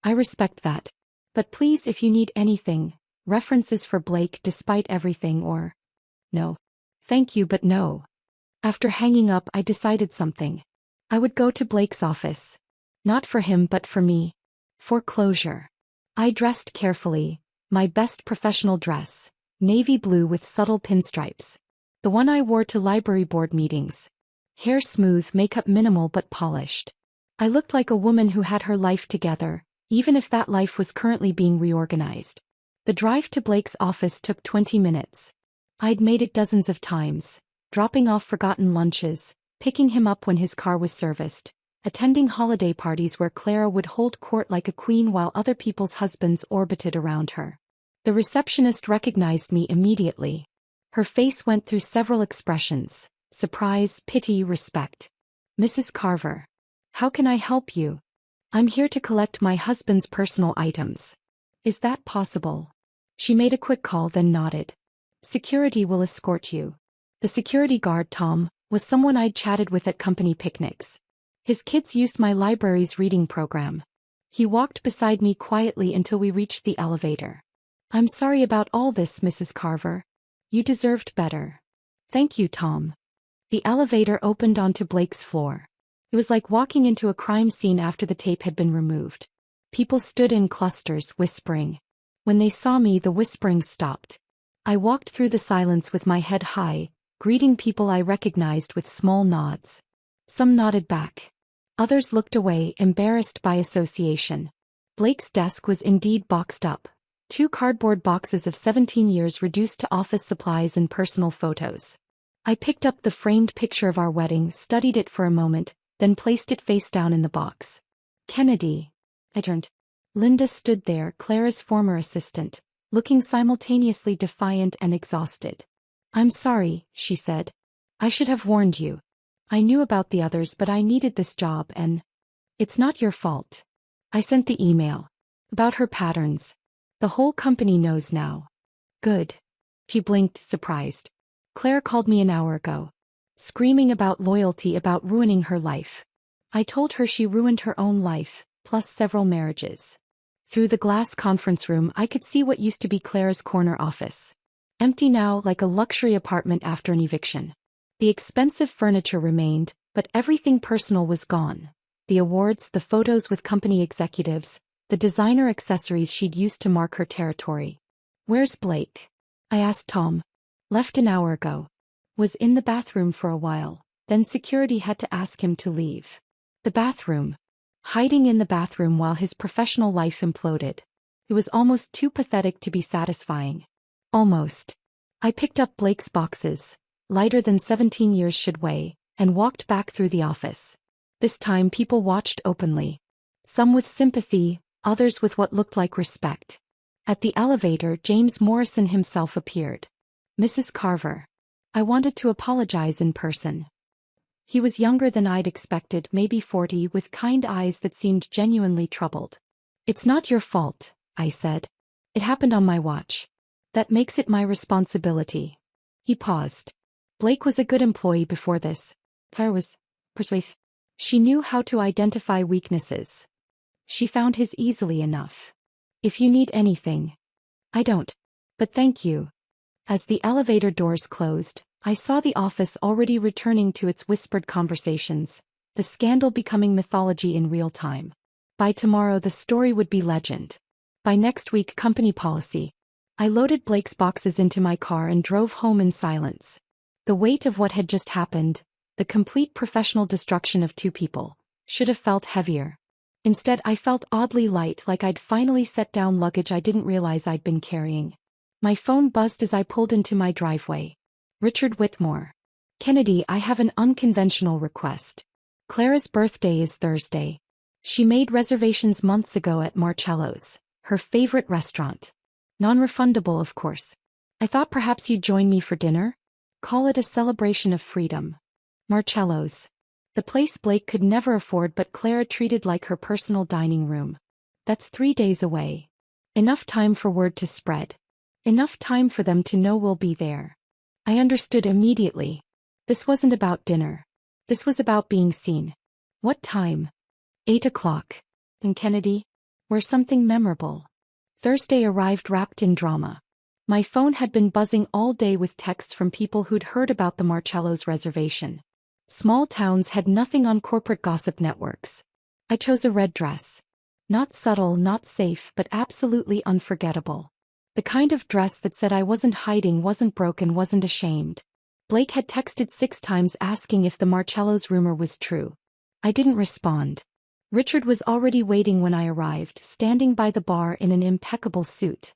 I respect that. But please, if you need anything, references for Blake despite everything or no. Thank you, but no. After hanging up, I decided something. I would go to Blake's office. Not for him but for me. For closure. I dressed carefully, my best professional dress, navy blue with subtle pinstripes. The one I wore to library board meetings. Hair smooth, makeup minimal but polished. I looked like a woman who had her life together, even if that life was currently being reorganized. The drive to Blake's office took 20 minutes. I'd made it dozens of times, dropping off forgotten lunches, picking him up when his car was serviced, attending holiday parties where Clara would hold court like a queen while other people's husbands orbited around her. The receptionist recognized me immediately. Her face went through several expressions: surprise, pity, respect. Mrs. Carver. How can I help you? I'm here to collect my husband's personal items. Is that possible? She made a quick call then nodded. Security will escort you. The security guard, Tom, was someone I'd chatted with at company picnics. His kids used my library's reading program. He walked beside me quietly until we reached the elevator. I'm sorry about all this, Mrs. Carver. You deserved better. Thank you, Tom. The elevator opened onto Blake's floor. It was like walking into a crime scene after the tape had been removed. People stood in clusters, whispering. When they saw me, the whispering stopped. I walked through the silence with my head high, greeting people I recognized with small nods. Some nodded back. Others looked away, embarrassed by association. Blake's desk was indeed boxed up. 2 cardboard boxes of 17 years reduced to office supplies and personal photos. I picked up the framed picture of our wedding, studied it for a moment, then placed it face down in the box. Kennedy. I turned. Linda stood there, Clara's former assistant, looking simultaneously defiant and exhausted. I'm sorry, she said. I should have warned you. I knew about the others but I needed this job and it's not your fault. I sent the email. About her patterns. The whole company knows now. Good. She blinked, surprised. Claire called me an hour ago. Screaming about loyalty, about ruining her life. I told her she ruined her own life, plus several marriages. Through the glass conference room I could see what used to be Claire's corner office. Empty now, like a luxury apartment after an eviction. The expensive furniture remained, but everything personal was gone. The awards, the photos with company executives, the designer accessories she'd used to mark her territory. Where's Blake? I asked Tom. Left an hour ago. Was in the bathroom for a while, then security had to ask him to leave. The bathroom. Hiding in the bathroom while his professional life imploded. It was almost too pathetic to be satisfying. Almost. I picked up Blake's boxes, lighter than 17 years should weigh, and walked back through the office. This time people watched openly. Some with sympathy, others with what looked like respect. At the elevator, James Morrison himself appeared. Mrs. Carver. I wanted to apologize in person. He was younger than I'd expected, maybe 40, with kind eyes that seemed genuinely troubled. It's not your fault, I said. It happened on my watch. That makes it my responsibility. He paused. Blake was a good employee before this. Claire was persuasive. She knew how to identify weaknesses. She found his easily enough. If you need anything. I don't. But thank you. As the elevator doors closed, I saw the office already returning to its whispered conversations, the scandal becoming mythology in real time. By tomorrow the story would be legend. By next week company policy. I loaded Blake's boxes into my car and drove home in silence. The weight of what had just happened, the complete professional destruction of two people, should have felt heavier. Instead I felt oddly light, like I'd finally set down luggage I didn't realize I'd been carrying. My phone buzzed as I pulled into my driveway. Richard Whitmore. Kennedy, I have an unconventional request. Clara's birthday is Thursday. She made reservations months ago at Marcello's, her favorite restaurant. Non-refundable, of course. I thought perhaps you'd join me for dinner? Call it a celebration of freedom. Marcello's. The place Blake could never afford but Clara treated like her personal dining room. That's 3 days away. Enough time for word to spread. Enough time for them to know we'll be there. I understood immediately. This wasn't about dinner. This was about being seen. What time? 8 o'clock. In Kennedy? Where something memorable. Thursday arrived wrapped in drama. My phone had been buzzing all day with texts from people who'd heard about the Marcello's reservation. Small towns had nothing on corporate gossip networks. I chose a red dress. Not subtle, not safe, but absolutely unforgettable. The kind of dress that said I wasn't hiding, wasn't broken, wasn't ashamed. Blake had texted 6 times asking if the Marcello's rumor was true. I didn't respond. Richard was already waiting when I arrived, standing by the bar in an impeccable suit.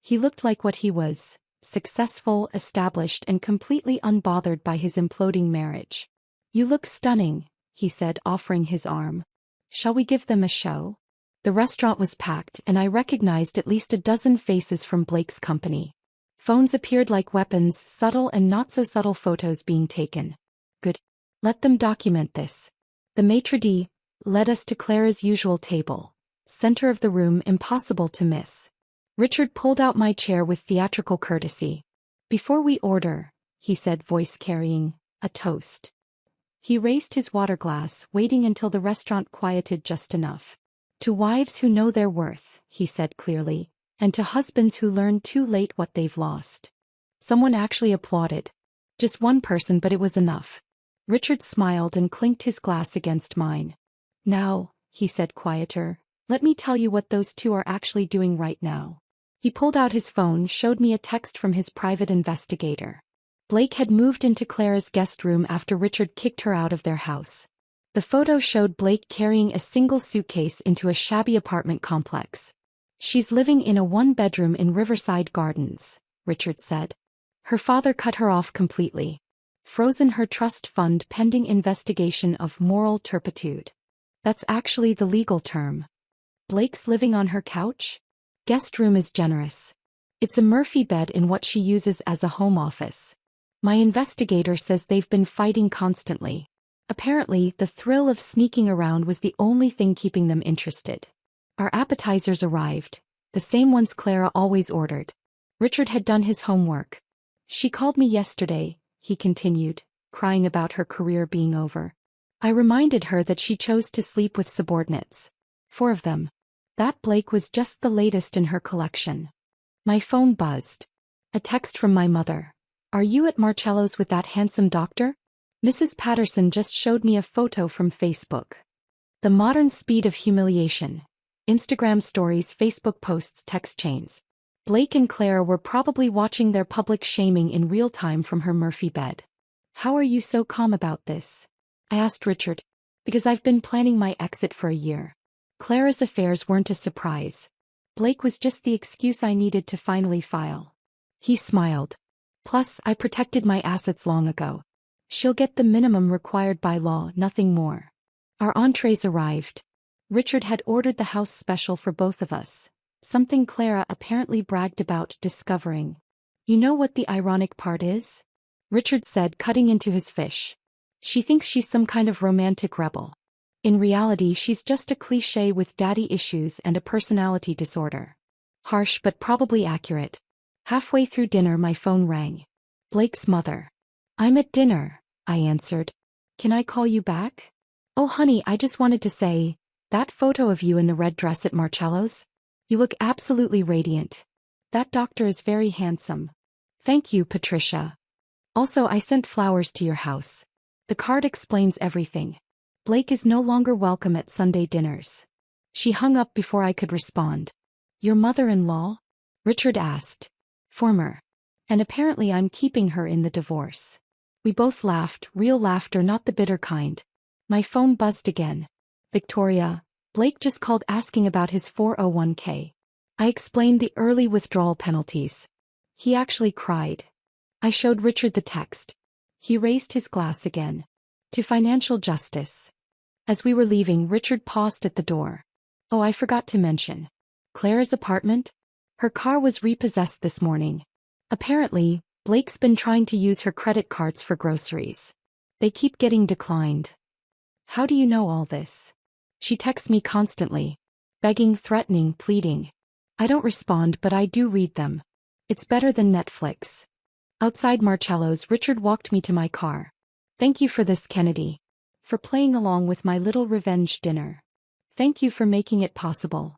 He looked like what he was, successful, established, and completely unbothered by his imploding marriage. You look stunning, he said, offering his arm. Shall we give them a show? The restaurant was packed, and I recognized at least a dozen faces from Blake's company. Phones appeared like weapons, subtle and not so subtle photos being taken. Good. Let them document this. The maitre d' led us to Clara's usual table. Center of the room, impossible to miss. Richard pulled out my chair with theatrical courtesy. Before we order, he said, voice carrying, a toast. He raised his water glass, waiting until the restaurant quieted just enough. To wives who know their worth, he said clearly, and to husbands who learn too late what they've lost. Someone actually applauded. Just one person, but it was enough. Richard smiled and clinked his glass against mine. Now, he said quieter, let me tell you what those two are actually doing right now. He pulled out his phone, showed me a text from his private investigator. Blake had moved into Clara's guest room after Richard kicked her out of their house. The photo showed Blake carrying a single suitcase into a shabby apartment complex. She's living in a 1-bedroom in Riverside Gardens, Richard said. Her father cut her off completely. Frozen her trust fund pending investigation of moral turpitude. That's actually the legal term. Blake's living on her couch? Guest room is generous. It's a Murphy bed in what she uses as a home office. My investigator says they've been fighting constantly. Apparently, the thrill of sneaking around was the only thing keeping them interested. Our appetizers arrived, the same ones Clara always ordered. Richard had done his homework. She called me yesterday, he continued, crying about her career being over. I reminded her that she chose to sleep with subordinates. 4 of them. That Blake was just the latest in her collection. My phone buzzed. A text from my mother. Are you at Marcello's with that handsome doctor? Mrs. Patterson just showed me a photo from Facebook. The modern speed of humiliation. Instagram stories, Facebook posts, text chains. Blake and Clara were probably watching their public shaming in real time from her Murphy bed. How are you so calm about this? I asked Richard. Because I've been planning my exit for a year. Clara's affairs weren't a surprise. Blake was just the excuse I needed to finally file. He smiled. Plus, I protected my assets long ago. She'll get the minimum required by law, nothing more. Our entrees arrived. Richard had ordered the house special for both of us, something Clara apparently bragged about discovering. You know what the ironic part is? Richard said, cutting into his fish. She thinks she's some kind of romantic rebel. In reality, she's just a cliché with daddy issues and a personality disorder. Harsh but probably accurate. Halfway through dinner, my phone rang. Blake's mother. I'm at dinner, I answered. Can I call you back? Oh honey, I just wanted to say, that photo of you in the red dress at Marcello's? You look absolutely radiant. That doctor is very handsome. Thank you, Patricia. Also, I sent flowers to your house. The card explains everything. Blake is no longer welcome at Sunday dinners. She hung up before I could respond. Your mother-in-law? Richard asked. Former. And apparently I'm keeping her in the divorce. We both laughed, real laughter, not the bitter kind. My phone buzzed again. Victoria, Blake just called asking about his 401k. I explained the early withdrawal penalties. He actually cried. I showed Richard the text. He raised his glass again. To financial justice. As we were leaving, Richard paused at the door. Oh, I forgot to mention. Claire's apartment? Her car was repossessed this morning. Apparently, Blake's been trying to use her credit cards for groceries. They keep getting declined. How do you know all this? She texts me constantly. Begging, threatening, pleading. I don't respond, but I do read them. It's better than Netflix. Outside Marcello's, Richard walked me to my car. Thank you for this, Kennedy. For playing along with my little revenge dinner. Thank you for making it possible.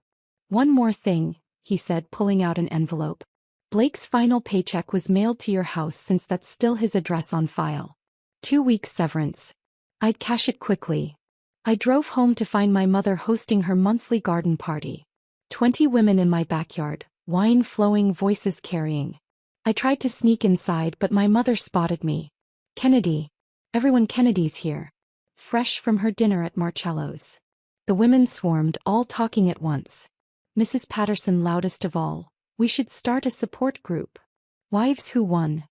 One more thing, he said, pulling out an envelope. Blake's final paycheck was mailed to your house since that's still his address on file. 2 weeks severance. I'd cash it quickly. I drove home to find my mother hosting her monthly garden party. 20 women in my backyard, wine flowing, voices carrying. I tried to sneak inside, but my mother spotted me. Kennedy. Everyone, Kennedy's here. Fresh from her dinner at Marcello's. The women swarmed, all talking at once. Mrs. Patterson loudest of all. We should start a support group. Wives who won.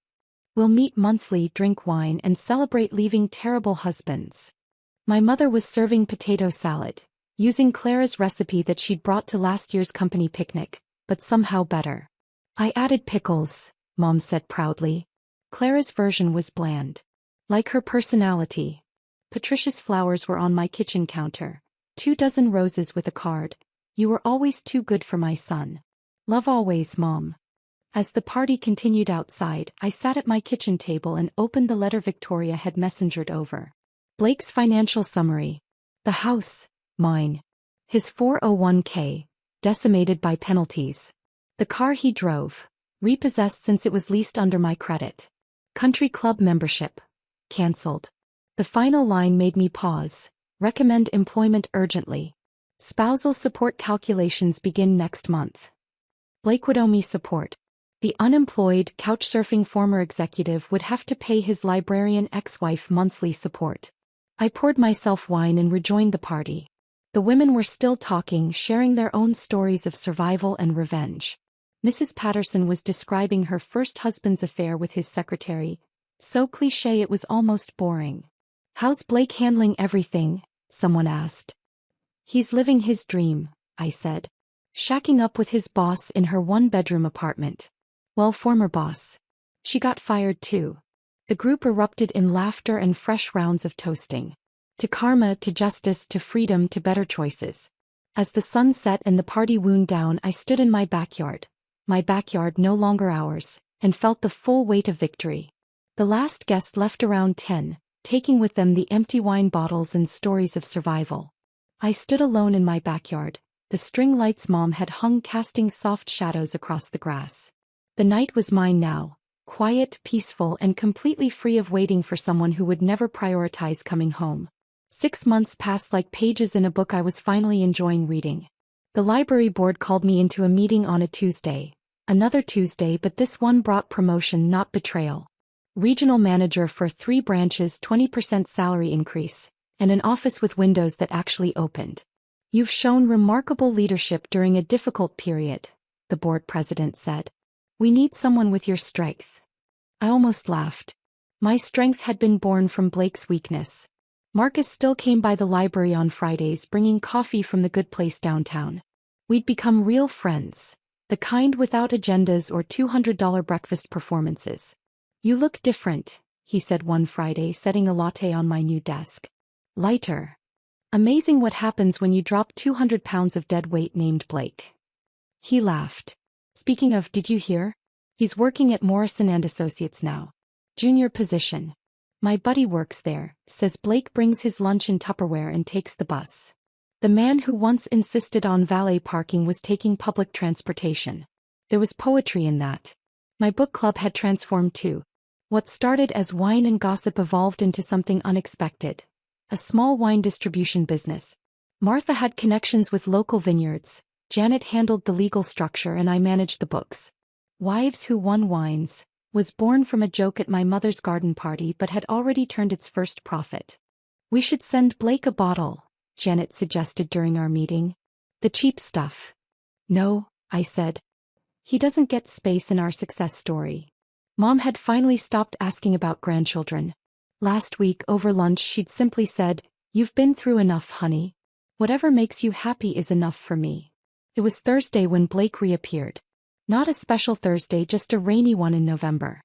We'll meet monthly, drink wine, and celebrate leaving terrible husbands. My mother was serving potato salad, using Clara's recipe that she'd brought to last year's company picnic, but somehow better. I added pickles, Mom said proudly. Clara's version was bland. Like her personality. Patricia's flowers were on my kitchen counter. 24 roses with a card. You were always too good for my son. Love always, Mom. As the party continued outside, I sat at my kitchen table and opened the letter Victoria had messengered over. Blake's financial summary. The house, mine. His 401k, decimated by penalties. The car he drove, repossessed since it was leased under my credit. Country club membership, cancelled. The final line made me pause. Recommend employment urgently. Spousal support calculations begin next month. Blake would owe me support. The unemployed, couchsurfing former executive would have to pay his librarian ex-wife monthly support. I poured myself wine and rejoined the party. The women were still talking, sharing their own stories of survival and revenge. Mrs. Patterson was describing her first husband's affair with his secretary. So cliché it was almost boring. How's Blake handling everything? Someone asked. He's living his dream, I said. Shacking up with his boss in her one-bedroom apartment. Well, former boss. She got fired too. The group erupted in laughter and fresh rounds of toasting. To karma, to justice, to freedom, to better choices. As the sun set and the party wound down, I stood in my backyard no longer ours, and felt the full weight of victory. The last guest left around 10, taking with them the empty wine bottles and stories of survival. I stood alone in my backyard. The string lights Mom had hung casting soft shadows across the grass. The night was mine now, quiet, peaceful, and completely free of waiting for someone who would never prioritize coming home. 6 months passed like pages in a book I was finally enjoying reading. The library board called me into a meeting on a Tuesday. Another Tuesday, but this one brought promotion, not betrayal. Regional manager for 3 branches, 20% salary increase, and an office with windows that actually opened. You've shown remarkable leadership during a difficult period, the board president said. We need someone with your strength. I almost laughed. My strength had been born from Blake's weakness. Marcus still came by the library on Fridays bringing coffee from the good place downtown. We'd become real friends. The The kind without agendas or $200 breakfast performances. You look different, he said one Friday, setting a latte on my new desk. Lighter. Amazing what happens when you drop 200 pounds of dead weight, named Blake. He laughed. Speaking of, did you hear? He's working at Morrison & Associates now. Junior position. My buddy works there, says Blake brings his lunch in Tupperware and takes the bus. The man who once insisted on valet parking was taking public transportation. There was poetry in that. My book club had transformed too. What started as wine and gossip evolved into something unexpected. A small wine distribution business. Martha had connections with local vineyards, Janet handled the legal structure, and I managed the books. Wives Who Won Wines was born from a joke at my mother's garden party but had already turned its first profit. We should send Blake a bottle, Janet suggested during our meeting. The cheap stuff. No, I said. He doesn't get space in our success story. Mom had finally stopped asking about grandchildren. Last week over lunch she'd simply said, "You've been through enough, honey. Whatever makes you happy is enough for me." It was Thursday when Blake reappeared. Not a special Thursday, just a rainy one in November.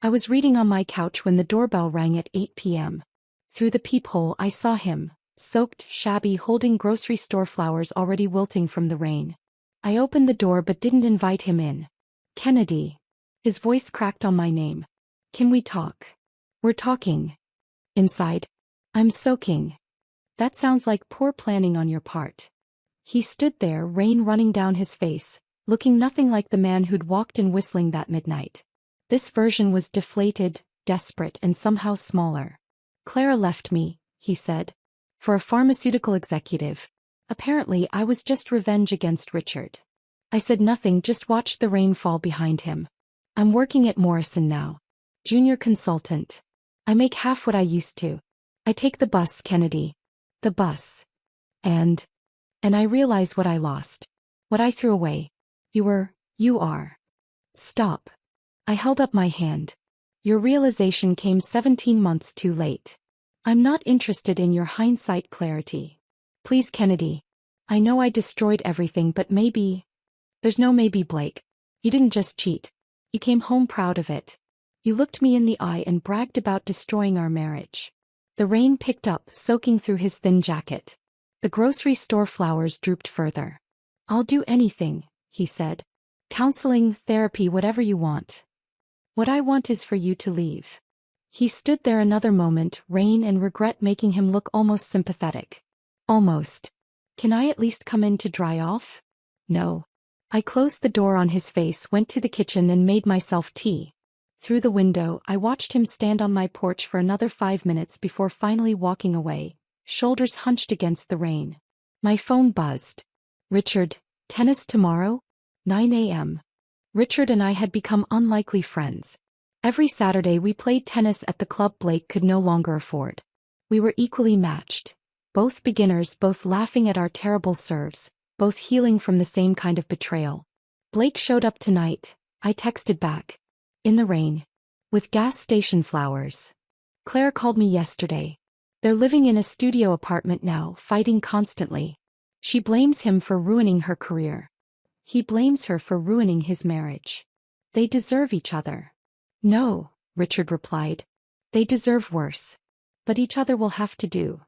I was reading on my couch when the doorbell rang at 8 p.m. Through the peephole I saw him, soaked, shabby, holding grocery store flowers already wilting from the rain. I opened the door but didn't invite him in. "Kennedy." His voice cracked on my name. "Can we talk?" "We're talking." Inside. "I'm soaking." "That sounds like poor planning on your part." He stood there, rain running down his face, looking nothing like the man who'd walked in whistling that midnight. This version was deflated, desperate, and somehow smaller. "Clara left me," he said. "For a pharmaceutical executive. Apparently I was just revenge against Richard." I said nothing, just watched the rain fall behind him. "I'm working at Morrison now. Junior consultant. I make half what I used to. I take the bus, Kennedy. The bus. And I realize what I lost. What I threw away. You are. Stop." I held up my hand. "Your realization came 17 months too late. I'm not interested in your hindsight clarity. Please, Kennedy. I know I destroyed everything, but maybe..." "There's no maybe, Blake. You didn't just cheat. You came home proud of it. You looked me in the eye and bragged about destroying our marriage." The rain picked up, soaking through his thin jacket. The grocery store flowers drooped further. "I'll do anything," he said. "Counseling, therapy, whatever you want. What I want is for you to leave." He stood there another moment, rain and regret making him look almost sympathetic. "Almost. Can I at least come in to dry off?" "No." I closed the door on his face, went to the kitchen and made myself tea. Through the window, I watched him stand on my porch for another 5 minutes before finally walking away, shoulders hunched against the rain. My phone buzzed. "Richard, tennis tomorrow? 9 a.m. Richard and I had become unlikely friends. Every Saturday we played tennis at the club Blake could no longer afford. We were equally matched. Both beginners, both laughing at our terrible serves, both healing from the same kind of betrayal. "Blake showed up tonight," I texted back. "In the rain. With gas station flowers. Claire called me yesterday. They're living in a studio apartment now, fighting constantly. She blames him for ruining her career. He blames her for ruining his marriage. They deserve each other." "No," Richard replied. "They deserve worse. But each other will have to do."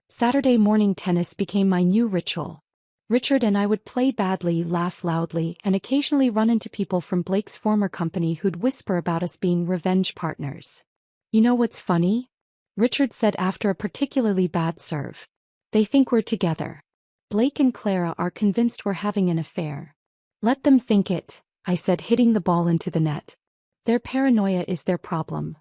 Saturday morning tennis became my new ritual. Richard and I would play badly, laugh loudly, and occasionally run into people from Blake's former company who'd whisper about us being revenge partners. "You know what's funny?" Richard said after a particularly bad serve. "They think we're together. Blake and Clara are convinced we're having an affair." "Let them think it," I said, hitting the ball into the net. "Their paranoia is their problem.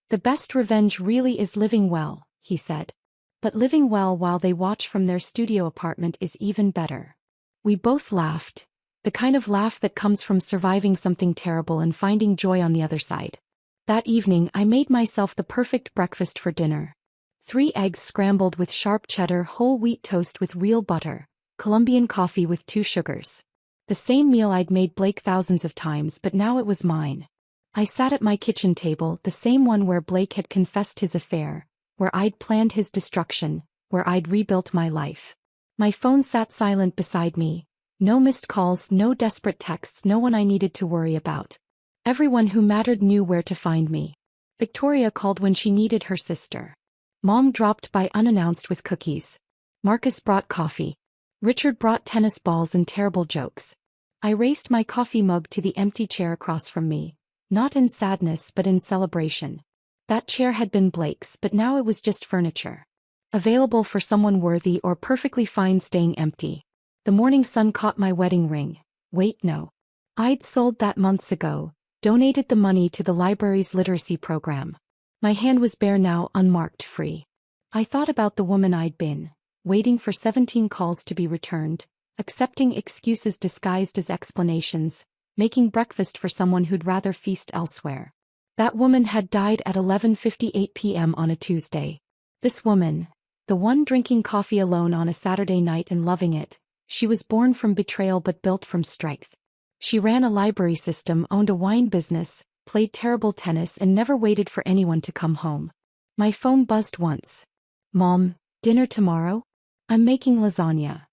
The best revenge really is living well," he said. "But living well while they watch from their studio apartment is even better." We both laughed, the kind of laugh that comes from surviving something terrible and finding joy on the other side. That evening I made myself the perfect breakfast for dinner. 3 eggs scrambled with sharp cheddar, whole wheat toast with real butter, Colombian coffee with 2 sugars. The same meal I'd made Blake thousands of times, but now it was mine. I sat at my kitchen table, the same one where Blake had confessed his affair, where I'd planned his destruction, where I'd rebuilt my life. My phone sat silent beside me, No missed calls, no desperate texts, no one I needed to worry about. Everyone who mattered knew where to find me. Victoria called when she needed her sister. Mom dropped by unannounced with cookies. Marcus brought coffee. Richard brought tennis balls and terrible jokes. I raced my coffee mug to the empty chair across from me, not in sadness but in celebration. That chair had been Blake's, but now it was just furniture. Available for someone worthy or perfectly fine staying empty. The morning sun caught my wedding ring. Wait, no. I'd sold that months ago, donated the money to the library's literacy program. My hand was bare now, unmarked, free. I thought about the woman I'd been, waiting for 17 calls to be returned, accepting excuses disguised as explanations, making breakfast for someone who'd rather feast elsewhere. That woman had died at 11:58 p.m. on a Tuesday. This woman, the one drinking coffee alone on a Saturday night and loving it, she was born from betrayal but built from strength. She ran a library system, owned a wine business, played terrible tennis, and never waited for anyone to come home. My phone buzzed once. Mom, dinner tomorrow? I'm making lasagna.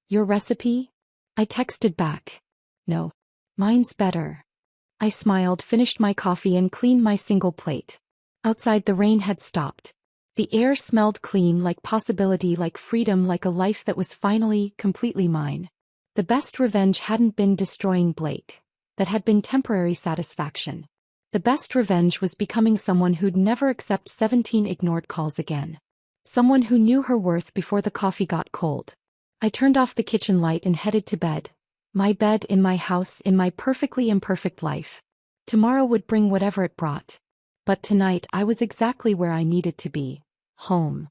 Your recipe? I texted back. No. Mine's better. I smiled, finished my coffee, and cleaned my single plate. Outside the rain had stopped. The air smelled clean, like possibility, like freedom, like a life that was finally, completely mine. The best revenge hadn't been destroying Blake. That had been temporary satisfaction. The best revenge was becoming someone who'd never accept 17 ignored calls again. Someone who knew her worth before the coffee got cold. I turned off the kitchen light and headed to bed. My bed in my house, in my perfectly imperfect life. Tomorrow would bring whatever it brought. But tonight I was exactly where I needed to be. Home.